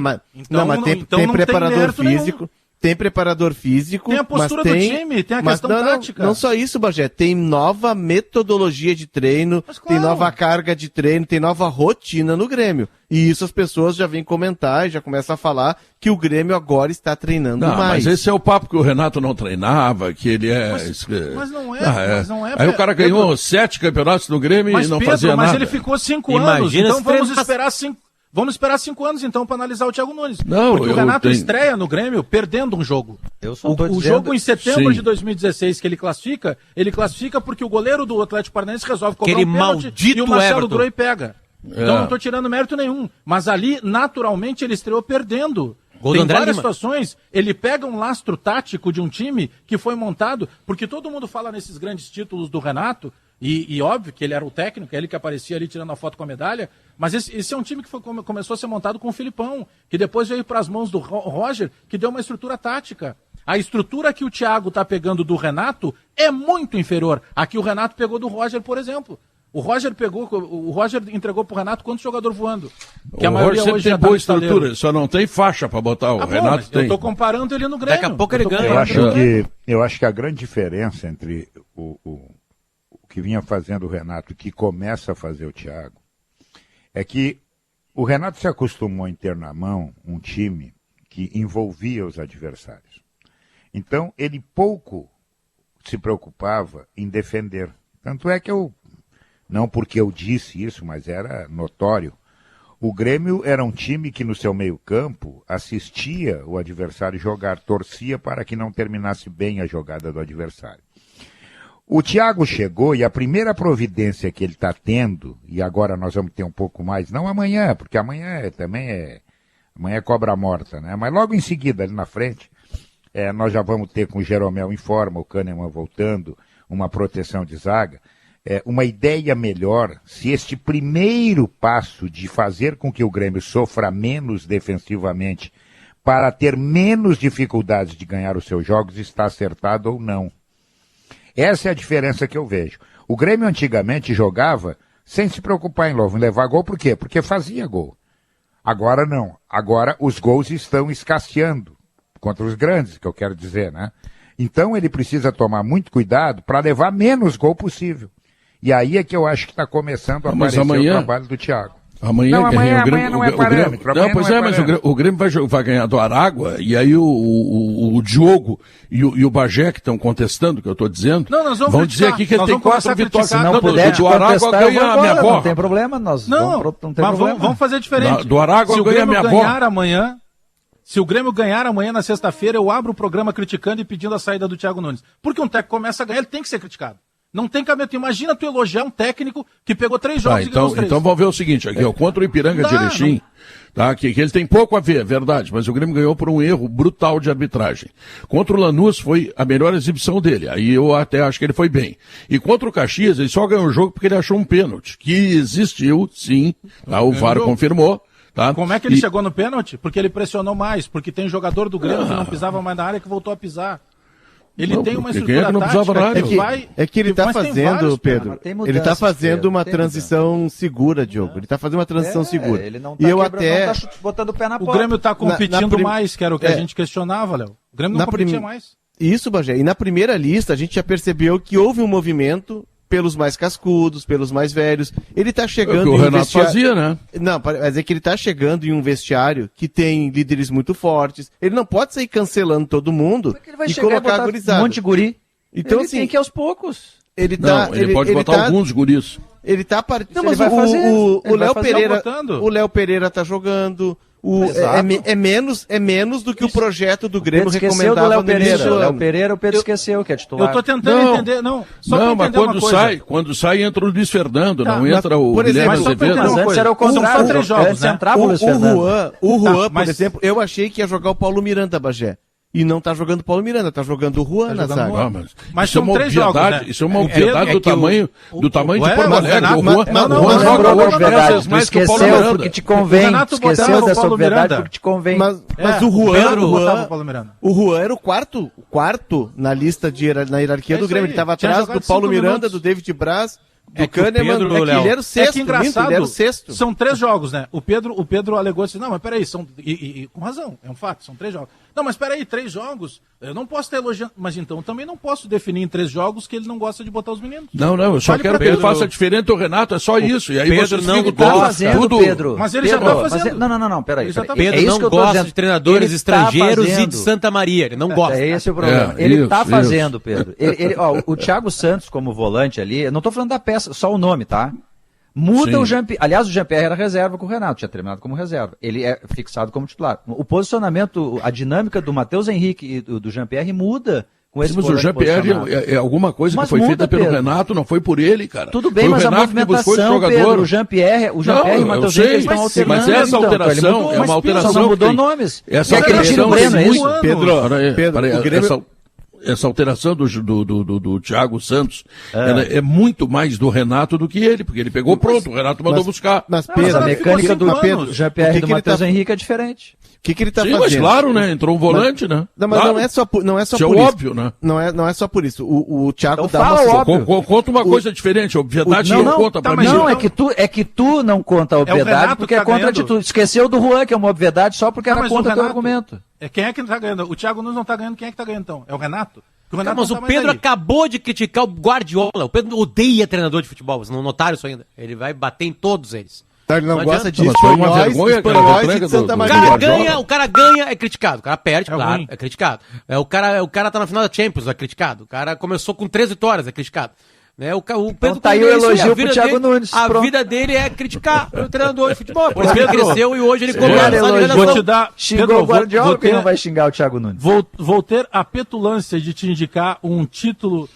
Tem preparador físico. Tem preparador físico. Tem a postura do time, tem a questão tática. Não só isso, Bagé. Tem nova metodologia de treino, tem nova carga de treino, tem nova rotina no Grêmio. E isso as pessoas já vêm comentar e já começam a falar que o Grêmio agora está treinando mais. Mas esse é o papo que o Renato não treinava, que ele é... Mas não é. Aí o cara ganhou 7 campeonatos no Grêmio e não fazia nada. Mas ele ficou 5 anos, então vamos esperar 5 anos, então, para analisar o Thiago Nunes. Porque o Renato estreia no Grêmio perdendo um jogo. O jogo em setembro de 2016 que ele classifica porque o goleiro do Atlético Paranaense resolve cobrar um pênalti e o Marcelo Groi pega. Então não estou tirando mérito nenhum. Mas ali, naturalmente, ele estreou perdendo. Tem várias situações, ele pega um lastro tático de um time que foi montado, porque todo mundo fala nesses grandes títulos do Renato, e óbvio que ele era o técnico, é ele que aparecia ali tirando a foto com a medalha, mas esse é um time que começou a ser montado com o Filipão, que depois veio para as mãos do Roger, que deu uma estrutura tática. A estrutura que o Thiago está pegando do Renato é muito inferior à que o Renato pegou do Roger, por exemplo. O Roger entregou pro Renato quanto jogador voando? Que a maioria Roger hoje tem boa estrutura, só não tem faixa para botar. O Renato tem. Eu tô comparando ele no Grêmio. Daqui a pouco ele ganha. Eu acho que a grande diferença entre o que vinha fazendo o Renato e que começa a fazer o Thiago é que o Renato se acostumou em ter na mão um time que envolvia os adversários. Então, ele pouco se preocupava em defender. Tanto é que não porque eu disse isso, mas era notório. O Grêmio era um time que no seu meio-campo assistia o adversário jogar, torcia para que não terminasse bem a jogada do adversário. O Thiago chegou e a primeira providência que ele está tendo, e agora nós vamos ter um pouco mais, não amanhã, porque amanhã é cobra morta, né? Mas logo em seguida, ali na frente, nós já vamos ter com o Jeromel em forma, o Kahneman voltando, uma proteção de zaga. uma ideia melhor se este primeiro passo de fazer com que o Grêmio sofra menos defensivamente para ter menos dificuldades de ganhar os seus jogos está acertado ou não. Essa é a diferença que eu vejo. O Grêmio antigamente jogava sem se preocupar em levar gol, por quê? Porque fazia gol. Agora não. Agora os gols estão escasseando contra os grandes, que eu quero dizer, né? Então ele precisa tomar muito cuidado para levar menos gol possível. E aí é que eu acho que está começando a aparecer o trabalho do Thiago. Amanhã não é parâmetro. Mas o Grêmio vai ganhar do Aragua, e aí o Diogo e o Bagé, que estão contestando o que eu estou dizendo, vão dizer aqui que ele tem 4 vitórias. Se não puder do Aragua ganha a minha avó. Não tem problema, vamos fazer diferente. Do Aragua ganha a minha avó. Se o Grêmio ganhar amanhã, na sexta-feira, eu abro o programa criticando e pedindo a saída do Thiago Nunes. Porque um técnico começa a ganhar, ele tem que ser criticado. Não tem cabimento. Imagina tu elogiar um técnico que pegou 3 jogos e ganhou os 3. Então vamos ver o seguinte, aqui, contra o Ipiranga de Erechim, tá, que ele tem pouco a ver, é verdade, mas o Grêmio ganhou por um erro brutal de arbitragem. Contra o Lanús foi a melhor exibição dele, aí eu até acho que ele foi bem. E contra o Caxias, ele só ganhou o jogo porque ele achou um pênalti, que existiu, sim, tá, o VAR confirmou. Tá? Como é que ele chegou no pênalti? Porque ele pressionou mais, porque tem jogador do Grêmio que não pisava mais na área que voltou a pisar. Ele tem uma estrutura tática que ele está fazendo, Pedro, ele está fazendo uma transição segura, Diogo. Ele está fazendo uma transição segura. Ele não tá botando o pé na porta. O Grêmio está competindo mais, que era o que a gente questionava, Léo. O Grêmio não competia mais. Isso, Bagé. E na primeira lista a gente já percebeu que houve um movimento pelos mais cascudos, pelos mais velhos. Ele tá chegando o Renato fazia, né? Não, mas é que ele tá chegando em um vestiário que tem líderes muito fortes. Ele não pode sair cancelando todo mundo e colocar gurizada. Um monte de guri. Então, ele assim, tem que ir aos poucos. Ele pode botar alguns guris. Ele tá partindo. Não, mas o Léo Pereira tá jogando. É menos do que o projeto do Grêmio recomendava no início do ano. Léo Pereira, o Pedro esqueceu que é titular. Eu tô tentando entender, mas quando sai entra o Luiz Fernando, não entra o Guilherme Azevedo. Mas antes era o contrário. São só 3 jogos, né? Entrava o Luiz Fernando. O Juan, por exemplo, eu achei que ia jogar o Paulo Miranda, Bagé. E não tá jogando o Paulo Miranda, tá jogando o Juan na zaga. Mas são 3 jogos, né? Isso é uma obviedade do tamanho de Porto Alegre. O Juan joga muitas vezes mais que o Paulo Miranda. Porque te convém. Esqueceu dessa obviedade porque te convém. Mas o Juan era o quarto na lista na hierarquia do Grêmio. Ele estava atrás do Paulo Miranda, do David Braz, do Kahneman. Ele era o sexto. Que engraçado, ele era o sexto. São 3 jogos, né? O Pedro alegou assim, não, mas peraí, com razão, é um fato, são 3 jogos. Não, mas peraí, 3 jogos, eu não posso estar elogiando, mas então também não posso definir em 3 jogos que ele não gosta de botar os meninos. Não, eu só quero que ele faça diferente do Renato, é só isso. E aí Pedro não gosta tudo. Pedro. Mas ele já tá fazendo. Não, peraí. Pedro não gosta de treinadores estrangeiros e de Santa Maria, ele não gosta. É esse o problema. Ele tá fazendo, Pedro. O Thiago Santos como volante ali, eu não tô falando da peça, só o nome, tá? Muda o Jean-Pierre. Aliás, o Jean-Pierre era reserva com o Renato, tinha terminado como reserva. Ele é fixado como titular. O posicionamento, a dinâmica do Matheus Henrique e do Jean-Pierre muda com esse Mas o Jean-Pierre é alguma coisa que foi feita pelo Renato, não foi por ele, cara. Tudo bem, mas a movimentação, Pedro, o Jean-Pierre e o Matheus Henrique estão alternando. Mas essa alteração é uma alteração. Só não mudou nomes. Essa alteração é isso? Pedro, essa alteração do Thiago Santos ela é muito mais do Renato do que ele, porque ele pegou pronto, o Renato mandou buscar. Mas a mecânica do Jean-Pierre e do Matheus Henrique é diferente. O que ele tá fazendo? Mas claro, né? Entrou um volante, né? Não, mas claro. não é só isso por é isso. Óbvio, né? Não é só por isso. O Thiago então dá conta uma coisa diferente, a obviedade não conta pra mim. Não, é que tu não conta a obviedade porque é contra de tu. Esqueceu do Juan, que é uma obviedade só porque era contra teu argumento. Quem é que não tá ganhando? O Thiago Nunes não tá ganhando, quem é que tá ganhando então? É o Renato? Mas o Pedro acabou de criticar o Guardiola. O Pedro odeia treinador de futebol. Vocês não notaram isso ainda? Ele vai bater em todos eles. Ele não gosta disso. Foi uma vergonha, de Santa Maria. O cara ganha, é criticado. O cara perde, claro, é criticado. O cara tá na final da Champions, é criticado. O cara começou com 3 vitórias, é criticado. Né? O Pedro então tá aí o elogio pro Thiago Nunes. A vida dele é criticar o treinador de futebol. Por isso ele cresceu e hoje ele começa. Vou te dar. Xingou o Guardiola, quem não vai xingar o Thiago Nunes? Vou ter a petulância de te indicar um título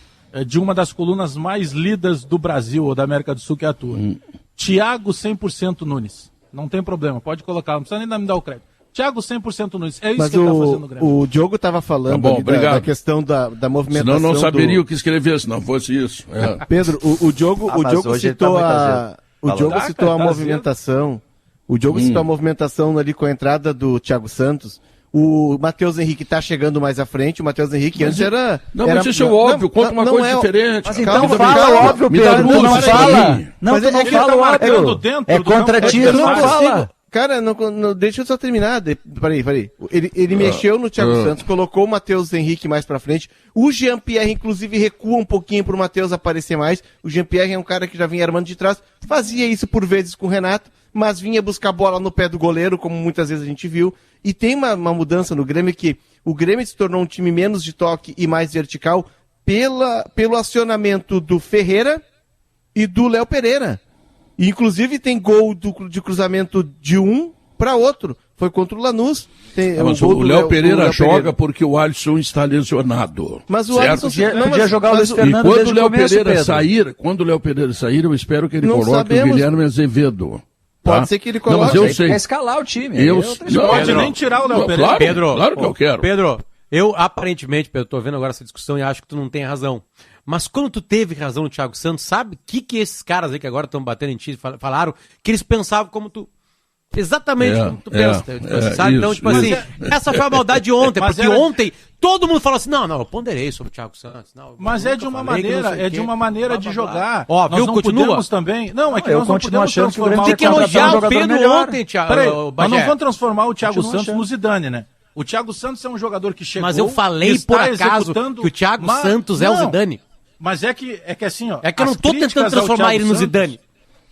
de uma das colunas mais lidas do Brasil ou da América do Sul, que é a tua. Thiago 100% Nunes. Não tem problema, pode colocar, não precisa nem me dar o crédito. Thiago 100% Nunes. É isso Mas que ele tá fazendo no Grêmio. o Diogo estava falando Tá bom, ali obrigado. da questão da movimentação. Senão não saberia o que escrever se não fosse isso. É. Pedro, o Diogo, Ah, o mas Diogo hoje ele citou tá muito a. azedo. O Fala. Diogo Tá, citou cara, a tá movimentação. O Diogo citou a movimentação ali com a entrada do Thiago Santos. O Matheus Henrique tá chegando mais à frente. O Matheus Henrique antes era. Não, mas isso é óbvio, conta uma coisa diferente. Mas Calma, então calma, fala calma. óbvio, Me dá Pedro. luz, Não para fala. aí. Não, Mas tu é não que fala ele tá marcando óbvio. dentro É do contra campo. ti, Eu não não fala. consigo. Cara, deixa eu só terminar. Peraí. Ele mexeu no Thiago Santos, colocou o Matheus Henrique mais pra frente. O Jean-Pierre, inclusive, recua um pouquinho pro Matheus aparecer mais. O Jean-Pierre é um cara que já vinha armando de trás. Fazia isso por vezes com o Renato, mas vinha buscar bola no pé do goleiro, como muitas vezes a gente viu. E tem uma mudança no Grêmio que o Grêmio se tornou um time menos de toque e mais vertical pelo acionamento do Ferreira e do Léo Pereira. E, inclusive, tem gol de cruzamento de um para outro. Foi contra o Lanús. Mas o Léo Pereira joga porque o Alisson está lesionado. Mas o certo? Alisson Podia jogar o Luiz E Fernando quando desde o Léo começo, Pereira Pedro. sair, eu espero que ele Não coloque sabemos. o Guilherme Azevedo. Pode Tá? ser que ele Não, mas coloque. eu Aí sei. quer escalar o time. Eu, aí é outra não, história. Pode nem tirar o Léo Pereira. Claro, Pedro, claro que eu quero. Pedro, eu aparentemente, Pedro, tô vendo agora essa discussão e acho que tu não tem razão. Mas quando tu teve razão no Thiago Santos, sabe o que esses caras aí que agora estão batendo em ti falaram? Que eles pensavam como tu. Exatamente como tu pensa. Sabe? Então, tipo assim, essa foi a maldade de ontem, Mas porque era- ontem todo mundo falou assim: não, eu ponderei sobre o Thiago Santos. Não, Mas é de uma maneira, de jogar. Ó, Nós viu? não Continua. podemos também. Não, é que Eu nós não continuo podemos achando que o Grêmio transformar Tem que contratar um elogiar o jogador Pedro melhor. ontem, Thiago. Peraí, ô, nós Bagé. não vamos transformar o Thiago Continua Santos achando. no Zidane, né? O Thiago Santos é um jogador que chegou. Mas eu falei está por acaso executando- que o Thiago Mas- Santos é o não, Zidane. Mas é que assim, ó. É que eu não as tô tentando críticas ao transformar Thiago ele no Santos- Zidane.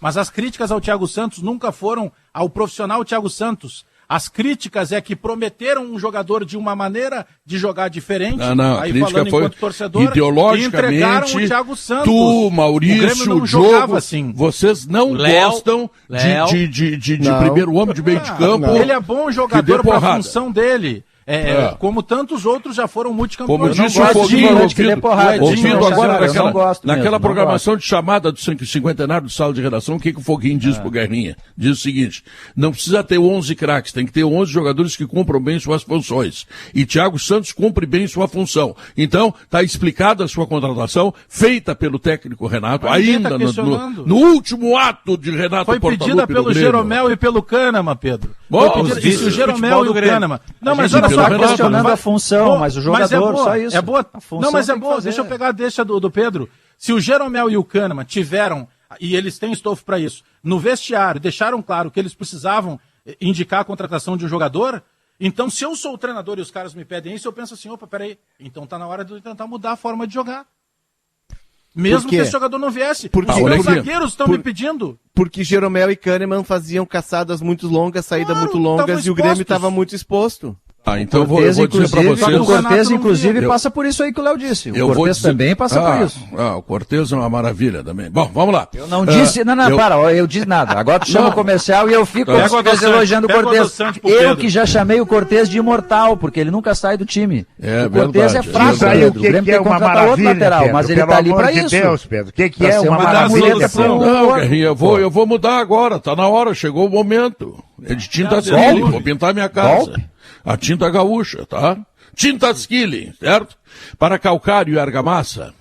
Mas as críticas ao Thiago Santos nunca foram ao profissional Thiago Santos. As críticas é que prometeram um jogador de uma maneira de jogar diferente. Não, a aí crítica falando foi enquanto torcedor, e ideologicamente. entregaram o Thiago Santos. Tu, O Grêmio Maurício, não o jogava jogo, assim. vocês não Léo, gostam Léo. de Não. primeiro homem de meio de campo. Ele é bom que dê jogador para a porrada. função dele. É. Como tantos outros já foram Como multicampeões. disse não o gosto de Foguinho, volante que dê porrada. Edinho, ouvindo eu agora não naquela, gosto mesmo, naquela não programação de chamada do cinquentenário do Sala de Redação, o que o Foguinho diz pro Guerrinha? Diz o seguinte: não precisa ter 11 craques, tem que ter 11 jogadores que cumpram bem suas funções. E Thiago Santos cumpre bem sua função. Então, está explicada a sua contratação, feita pelo técnico Renato, Mas ninguém ainda tá questionando. no último ato de Renato Foi Portaluppi pedida do pelo Grêmio. Jeromel e pelo Kahneman, Pedro. Bom, Foi pedida, os e se o vice- Jeromel futebol e do o Grêmio. Kahneman. Não, A mas gente olha pelo só, Renato, questionando vai- a função, mas o jogador, mas é boa, só isso. É boa. A função Não, mas é tem que boa. fazer. Deixa eu pegar a deixa do Pedro. Se o Jeromel e o Kahneman tiveram, e eles têm estofo para isso, no vestiário, deixaram claro que eles precisavam indicar a contratação de um jogador, então se eu sou o treinador e os caras me pedem isso, eu penso assim, opa, peraí, então tá na hora de eu tentar mudar a forma de jogar. Mesmo Por quê? que esse jogador não viesse. Por quê? Os meus Por quê? zagueiros estão me pedindo. Porque Jeromel e Kahneman faziam caçadas muito longas, saídas Claro, muito longas tavam e o Grêmio expostos. estava muito exposto. Então eu vou Cortez, dizer para inclusive, vocês. o Renato Cortez, não inclusive, via. passa por isso aí que o Léo disse. O Eu vou Cortez dizer- também passa por isso. O Cortez é uma maravilha também. Bom, vamos lá. Eu não disse, não, eu- para, eu disse nada. Agora tu chama Não. o comercial e eu fico Pega o adoçante, elogiando o pega o Cortez. adoçante pro Eu Pedro. que já chamei o Cortez de imortal, porque ele nunca sai do time. É o Cortez verdade, é é fraco, Isso aí, Pedro. o que, Grêmio que tem é que uma contratar outro maravilha, lateral, Pedro, mas ele pelo tá ali amor pra de isso. Deus, Pedro, o que Pra é ser uma uma maravilha? muleta Depois- pro- Não, Guerrinha, eu vou mudar agora, tá na hora, chegou o momento. É de tinta Skilling, vou pintar minha casa. Golpe? A tinta gaúcha, tá? Tinta Skilling, certo? Para calcário e argamassa,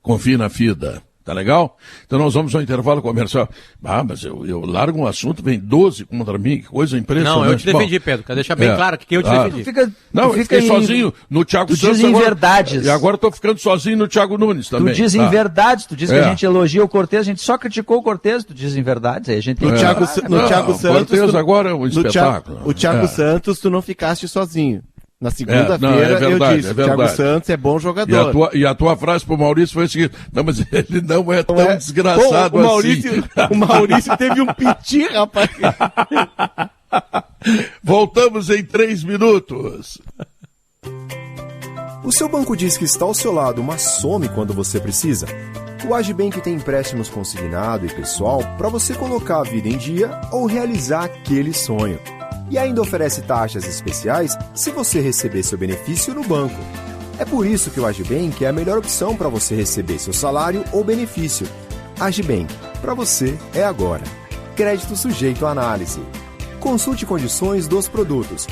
confie na FIDA. Tá legal? Então nós vamos ao intervalo comercial. Ah, mas eu largo um assunto, vem 12 contra mim, que coisa impressionante. Não, eu te defendi, Bom, Pedro. Quero deixar bem claro que eu te defendi. Não, tu eu fica fiquei sozinho no Thiago tu Santos. diz inverdades. E agora tô ficando sozinho no Thiago Nunes Tu também. diz tá? em verdades, tu diz que É. a gente elogia o Cortez, a gente só criticou o Cortez, tu diz em verdades, aí a gente tem No que... Thiago, Não, no Thiago o Santos. Cortez agora é um espetáculo. O Thiago É. Santos, tu não ficaste sozinho. Na não, segunda-feira é verdade, eu disse, é o Thiago verdade. Santos é bom jogador. E a tua frase pro Maurício foi a seguinte: não, mas ele não é tão desgraçado Pô, o Maurício, assim. o Maurício teve um piti, rapaz. Voltamos em 3 minutos. O seu banco diz que está ao seu lado, mas some quando você precisa? O Agibank tem empréstimos consignado e pessoal para você colocar a vida em dia ou realizar aquele sonho. E ainda oferece taxas especiais se você receber seu benefício no banco. É por isso que o Agibank é a melhor opção para você receber seu salário ou benefício. Agibank, para você é agora. Crédito sujeito à análise. Consulte condições dos produtos.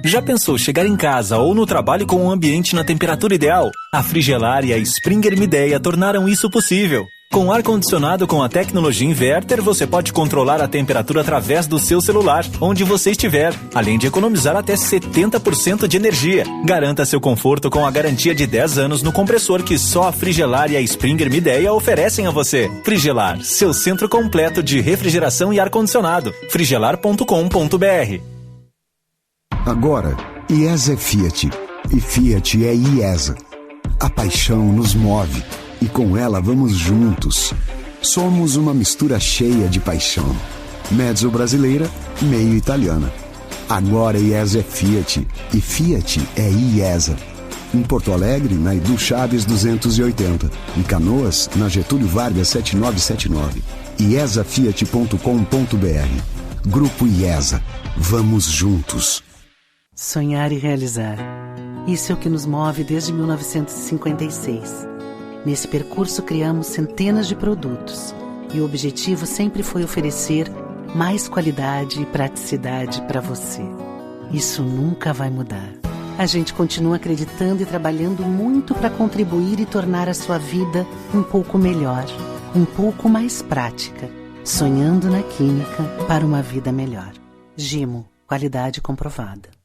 Já pensou chegar em casa ou no trabalho com um ambiente na temperatura ideal? A Frigelar e a Springer Midea tornaram isso possível. Com ar-condicionado com a tecnologia inverter, você pode controlar a temperatura através do seu celular, onde você estiver, além de economizar até 70% de energia. Garanta seu conforto com a garantia de 10 anos no compressor que só a Frigelar e a Springer Midea oferecem a você. Frigelar, seu centro completo de refrigeração e ar-condicionado. frigelar.com.br. Agora, IESA é Fiat e Fiat é IESA. A paixão nos move e com ela vamos juntos. Somos uma mistura cheia de paixão. Mezzo brasileira, meio italiana. Agora IESA é Fiat e Fiat é IESA. Em Porto Alegre, na Edu Chaves 280. Em Canoas, na Getúlio Vargas 7979. IESAFiat.com.br. Grupo IESA. Vamos juntos. Sonhar e realizar. Isso é o que nos move desde 1956. Nesse percurso criamos centenas de produtos e o objetivo sempre foi oferecer mais qualidade e praticidade para você. Isso nunca vai mudar. A gente continua acreditando e trabalhando muito para contribuir e tornar a sua vida um pouco melhor, um pouco mais prática, sonhando na química para uma vida melhor. Gimo, qualidade comprovada.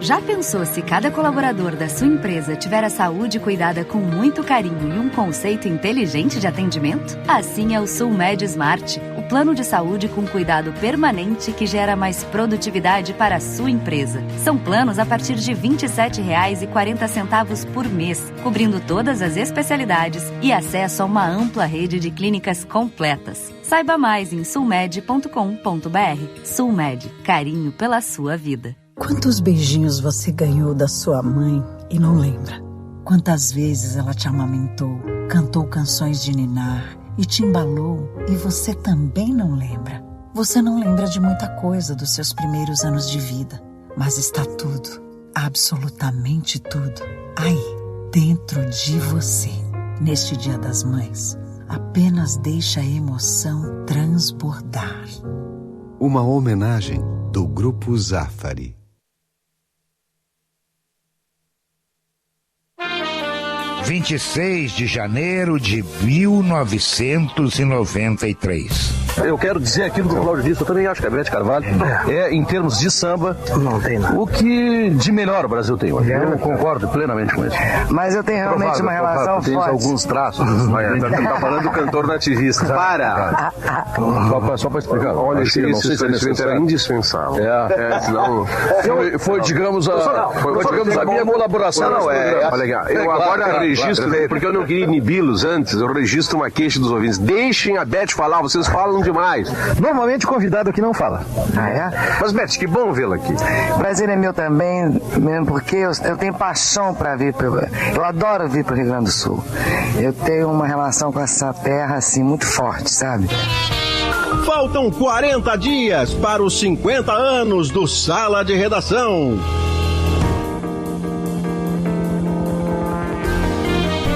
Já pensou se cada colaborador da sua empresa tiver a saúde cuidada com muito carinho e um conceito inteligente de atendimento? Assim é o Sulmed Smart, o plano de saúde com cuidado permanente que gera mais produtividade para a sua empresa. São planos a partir de R$ 27,40 por mês, cobrindo todas as especialidades e acesso a uma ampla rede de clínicas completas. Saiba mais em sulmed.com.br. Sulmed, carinho pela sua vida. Quantos beijinhos você ganhou da sua mãe e não lembra? Quantas vezes ela te amamentou, cantou canções de ninar e te embalou e você também não lembra? Você não lembra de muita coisa dos seus primeiros anos de vida, mas está tudo, absolutamente tudo, aí, dentro de você. Neste Dia das Mães, apenas deixa a emoção transbordar. Uma homenagem do Grupo Zafari. 26 de janeiro de 1993. Eu quero dizer aquilo do Cláudio Vista, eu também acho que a Bete Carvalho é, em termos de samba, não tem nada. O que de melhor o Brasil tem hoje. Eu concordo plenamente com isso. Mas eu tenho realmente uma relação forte. Tem alguns traços. Tá falando do cantor nativista. Para! Só para explicar. Olha, esse experimento era indispensável. Senão... Foi, digamos, a minha colaboração. Eu agora registro, porque eu não queria inibi-los antes, eu registro uma queixa dos ouvintes. Deixem a Bete falar, vocês falam demais. Normalmente o convidado aqui não fala. Ah, é? Mas, Bete, que bom vê-la aqui. O prazer é meu também, mesmo porque eu tenho paixão para vir eu adoro vir para o Rio Grande do Sul. Eu tenho uma relação com essa terra, assim, muito forte, sabe? Faltam 40 dias para os 50 anos do Sala de Redação.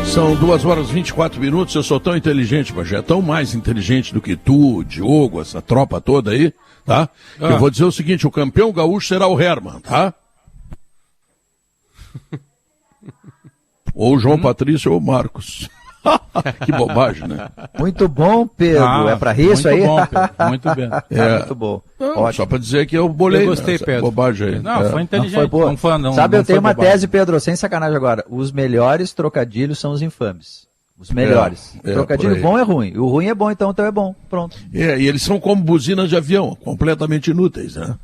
São 2h24. Eu sou tão inteligente, mas já é tão mais inteligente do que tu, Diogo, essa tropa toda aí, tá? Eu vou dizer o seguinte, o campeão gaúcho será o Herman, tá? Ou o João Patrício ou o Marcos. Que bobagem, né? Muito bom, Pedro. É pra isso aí? Bom, Pedro. Muito bem. Muito bom. Não, só pra dizer que eu bolei. Eu gostei, Pedro. Bobagem aí. Não, foi inteligente. Não, foi boa. Sabe, eu tenho uma tese, Pedro, sem sacanagem agora. Os melhores trocadilhos são os infames. Os melhores. Trocadilho bom é ruim. O ruim é bom, então é bom. Pronto. E eles são como buzinas de avião, completamente inúteis, né?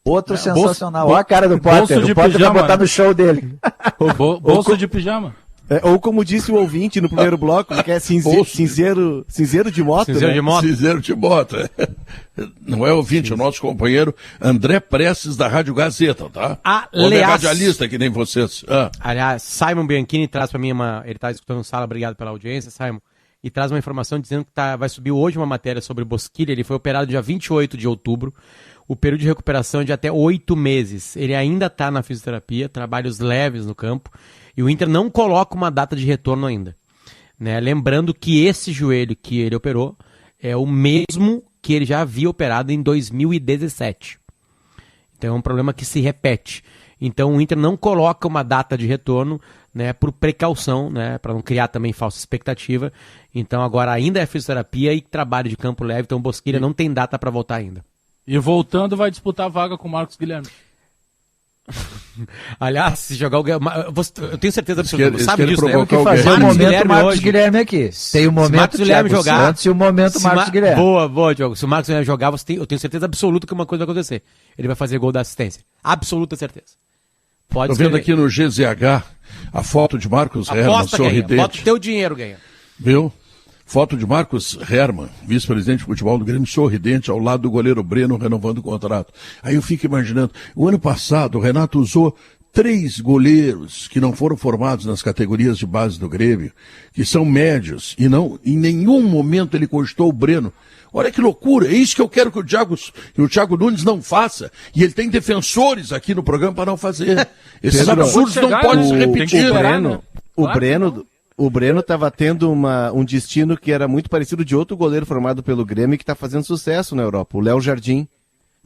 Outro sensacional. Olha a cara do Potter. O Potter vai botar no show dele. Bolso de pijama. Ou como disse o ouvinte no primeiro bloco, que é cinzeiro de moto. Cinzeiro de moto. Não é ouvinte, é o nosso companheiro André Prestes da Rádio Gazeta, tá? Ou é radialista, que nem vocês. Aliás, Simon Bianchini traz pra mim ele tá escutando sala, obrigado pela audiência, Simon, e traz uma informação dizendo que vai subir hoje uma matéria sobre Bosquilha. Ele foi operado dia 28 de outubro. O período de recuperação é de até 8 meses. Ele ainda está na fisioterapia, trabalhos leves no campo, e o Inter não coloca uma data de retorno ainda. Né? Lembrando que esse joelho que ele operou é o mesmo que ele já havia operado em 2017. Então é um problema que se repete. Então o Inter não coloca uma data de retorno, né, por precaução, né, para não criar também falsa expectativa. Então agora ainda é fisioterapia e trabalho de campo leve, então o Bosquilha não tem data para voltar ainda. E voltando vai disputar a vaga com o Marcos Guilherme. Aliás, se jogar o eu tenho certeza absoluta, sabe disso, né? Tem que fazer o momento Marcos Guilherme aqui. Tem o momento Guilherme jogar Santos e o momento Marcos Guilherme. Boa, Diogo. Se o Marcos Guilherme jogar, eu tenho certeza absoluta que uma coisa vai acontecer. Ele vai fazer gol da assistência. Absoluta certeza. Tô vendo aqui no GZH a foto de Marcos Hermann, sorridente. Bota o teu dinheiro, ganha. Viu? Foto de Marcos Hermann, vice-presidente de futebol do Grêmio, sorridente, ao lado do goleiro Breno, renovando o contrato. Aí eu fico imaginando, o ano passado o Renato usou 3 goleiros que não foram formados nas categorias de base do Grêmio, que são médios, e não, em nenhum momento ele cogitou o Breno. Olha que loucura, é isso que eu quero que o Thiago Nunes não faça, e ele tem defensores aqui no programa para não fazer. Esses absurdos não podem se repetir. O Breno estava tendo um destino que era muito parecido de outro goleiro formado pelo Grêmio que está fazendo sucesso na Europa, o Léo Jardim,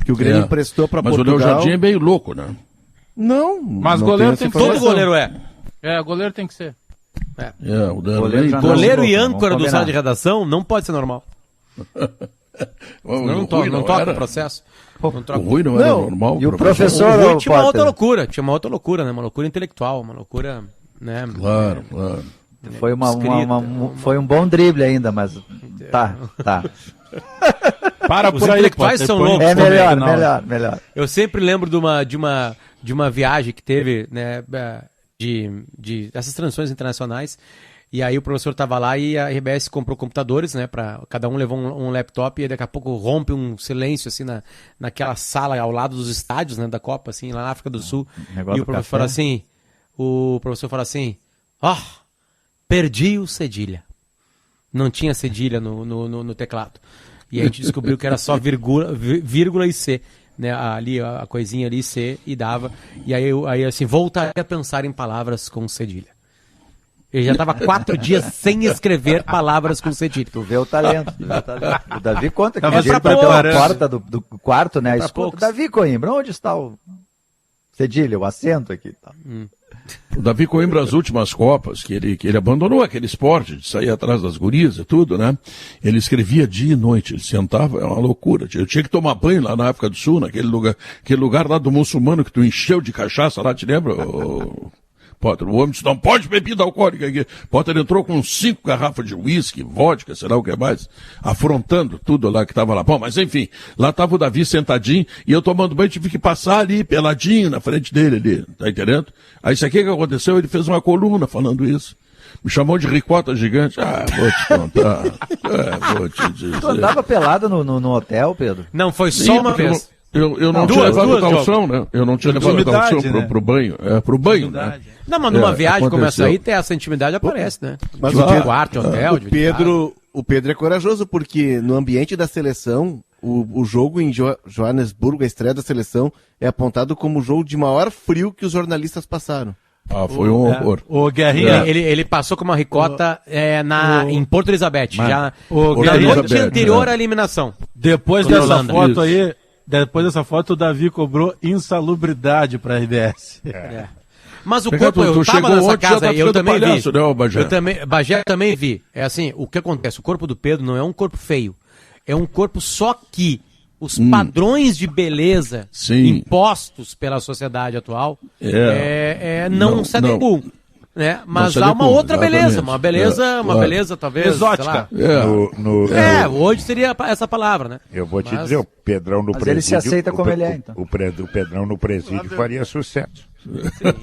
que o Grêmio emprestou para Portugal. Mas o Léo Jardim é meio louco, né? Não, mas não goleiro tem que ser. Todo goleiro é. É, goleiro tem que ser. O goleiro e âncora do sala de redação não pode ser normal. Não toca o processo. O Rui não era normal. E o professor... O Rui tinha uma outra loucura, né? Uma loucura intelectual, uma loucura... Né? Claro. Foi um bom drible ainda, mas tá. Para os por aí, intelectuais são loucos. É melhor. Eu sempre lembro de uma viagem que teve, né, de essas transições internacionais, e aí o professor estava lá e a RBS comprou computadores, né, cada um levou um laptop, e daqui a pouco rompe um silêncio assim naquela sala ao lado dos estádios, né, da Copa, assim, lá na África do Sul. E o professor fala assim, perdi o cedilha. Não tinha cedilha no teclado. E a gente descobriu que era só vírgula e C, né? Ali, a coisinha ali, C, e dava. E aí assim, voltaria a pensar em palavras com cedilha. Ele já estava 4 dias sem escrever palavras com cedilha. Tu vê o talento. O Davi conta que ele bateu a porta do quarto, né? Escuta, Davi Coimbra, onde está o cedilha, o acento aqui? Tá. O Davi Coimbra, as últimas Copas, que ele abandonou aquele esporte de sair atrás das gurias e tudo, né? Ele escrevia dia e noite, ele sentava, é uma loucura. Eu tinha que tomar banho lá na África do Sul, aquele lugar lá do muçulmano que tu encheu de cachaça lá, te lembra? Potter, o homem disse, não pode bebida alcoólica aqui. Potter entrou com 5 garrafas de uísque, vodka, sei lá o que mais, afrontando tudo lá que tava lá. Bom, mas enfim, lá tava o Davi sentadinho e eu tomando banho, tive que passar ali, peladinho, na frente dele ali, tá entendendo? Aí isso aqui que aconteceu, ele fez uma coluna falando isso. Me chamou de ricota gigante. Vou te contar. Vou te dizer. Tu andava pelado no hotel, Pedro? Não, foi só uma vez. Eu não tinha levado calção, né? Eu não tinha levado calção pro banho. Pro banho, né? Não, mas numa viagem como essa aí, essa intimidade aparece, né? Mas o Pedro é corajoso, porque no ambiente da seleção, o jogo em Joanesburgo, a estreia da seleção, é apontado como o jogo de maior frio que os jornalistas passaram. Foi um horror. O Guerrinha... Ele passou com uma ricota em Porto Elizabeth, já na noite anterior à eliminação. Depois dessa foto aí... Depois dessa foto, o Davi cobrou insalubridade para a RBS. Mas o corpo, eu estava nessa casa, eu também vi. Né, Bagé também vi. É assim, o que acontece? O corpo do Pedro não é um corpo feio. É um corpo só que os padrões de beleza impostos pela sociedade atual não se adequam. Né? Mas há uma outra beleza, uma beleza talvez exótica. Hoje seria essa palavra, né? Eu vou te dizer, o Pedrão no presídio. Ele se aceita como ele é, então. O Pedrão no presídio faria sucesso.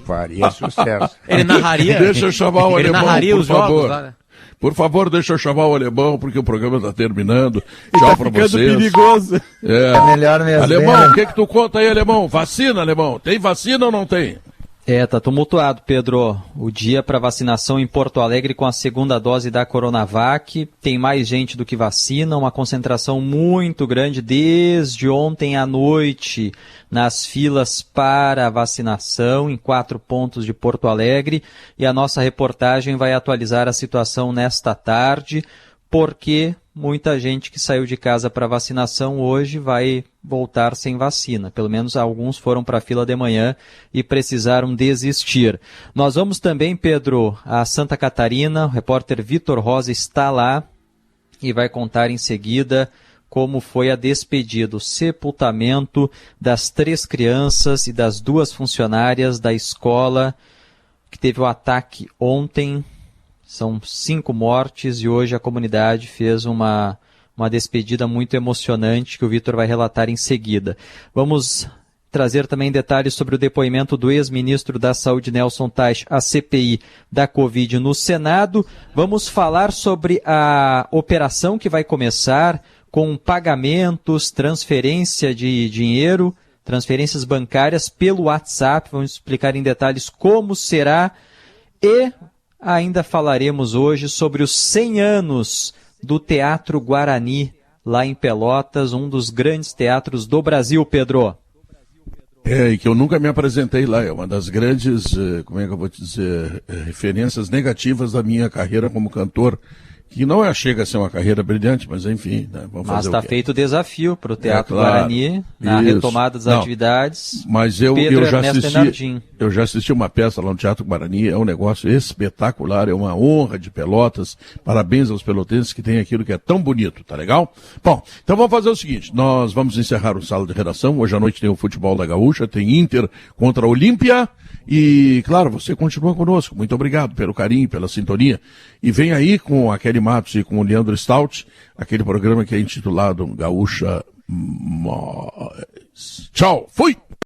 Faria sucesso. Ele narraria. Deixa eu chamar o alemão, por favor. Lá, né? Por favor, deixa eu chamar o alemão, porque o programa está terminando. Tchau pra vocês. Perigoso. É melhor mesmo. Alemão, o que tu conta aí, alemão? Vacina, alemão. Tem vacina ou não tem? Tá tumultuado, Pedro. O dia para vacinação em Porto Alegre com a segunda dose da Coronavac. Tem mais gente do que vacina, uma concentração muito grande desde ontem à noite nas filas para a vacinação em 4 pontos de Porto Alegre. E a nossa reportagem vai atualizar a situação nesta tarde, porque muita gente que saiu de casa para vacinação hoje vai voltar sem vacina. Pelo menos alguns foram para a fila de manhã e precisaram desistir. Nós vamos também, Pedro, a Santa Catarina. O repórter Vitor Rosa está lá e vai contar em seguida como foi a despedida, o sepultamento das 3 crianças e das 2 funcionárias da escola que teve o ataque ontem. São 5 mortes e hoje a comunidade fez uma despedida muito emocionante que o Vitor vai relatar em seguida. Vamos trazer também detalhes sobre o depoimento do ex-ministro da Saúde, Nelson Teich, à CPI da Covid no Senado. Vamos falar sobre a operação que vai começar com pagamentos, transferência de dinheiro, transferências bancárias pelo WhatsApp. Vamos explicar em detalhes como será e ainda falaremos hoje sobre os 100 anos do Teatro Guarani, lá em Pelotas, um dos grandes teatros do Brasil, Pedro. E que eu nunca me apresentei lá, é uma das grandes, como é que eu vou te dizer, referências negativas da minha carreira como cantor, que não chega a ser uma carreira brilhante, mas enfim, né, vamos fazer o quê? Mas está feito o desafio para o Teatro Guarani, na retomada das atividades. Mas eu já assisti uma peça lá no Teatro Guarani, é um negócio espetacular, é uma honra de Pelotas, parabéns aos pelotenses que têm aquilo que é tão bonito, tá legal? Bom, então vamos fazer o seguinte, nós vamos encerrar o Sala de Redação, hoje à noite tem o futebol da Gaúcha, tem Inter contra a Olímpia, e, claro, você continua conosco. Muito obrigado pelo carinho, pela sintonia. E vem aí com a Kelly Matos e com o Leandro Stout, aquele programa que é intitulado Gaúcha. Tchau, fui!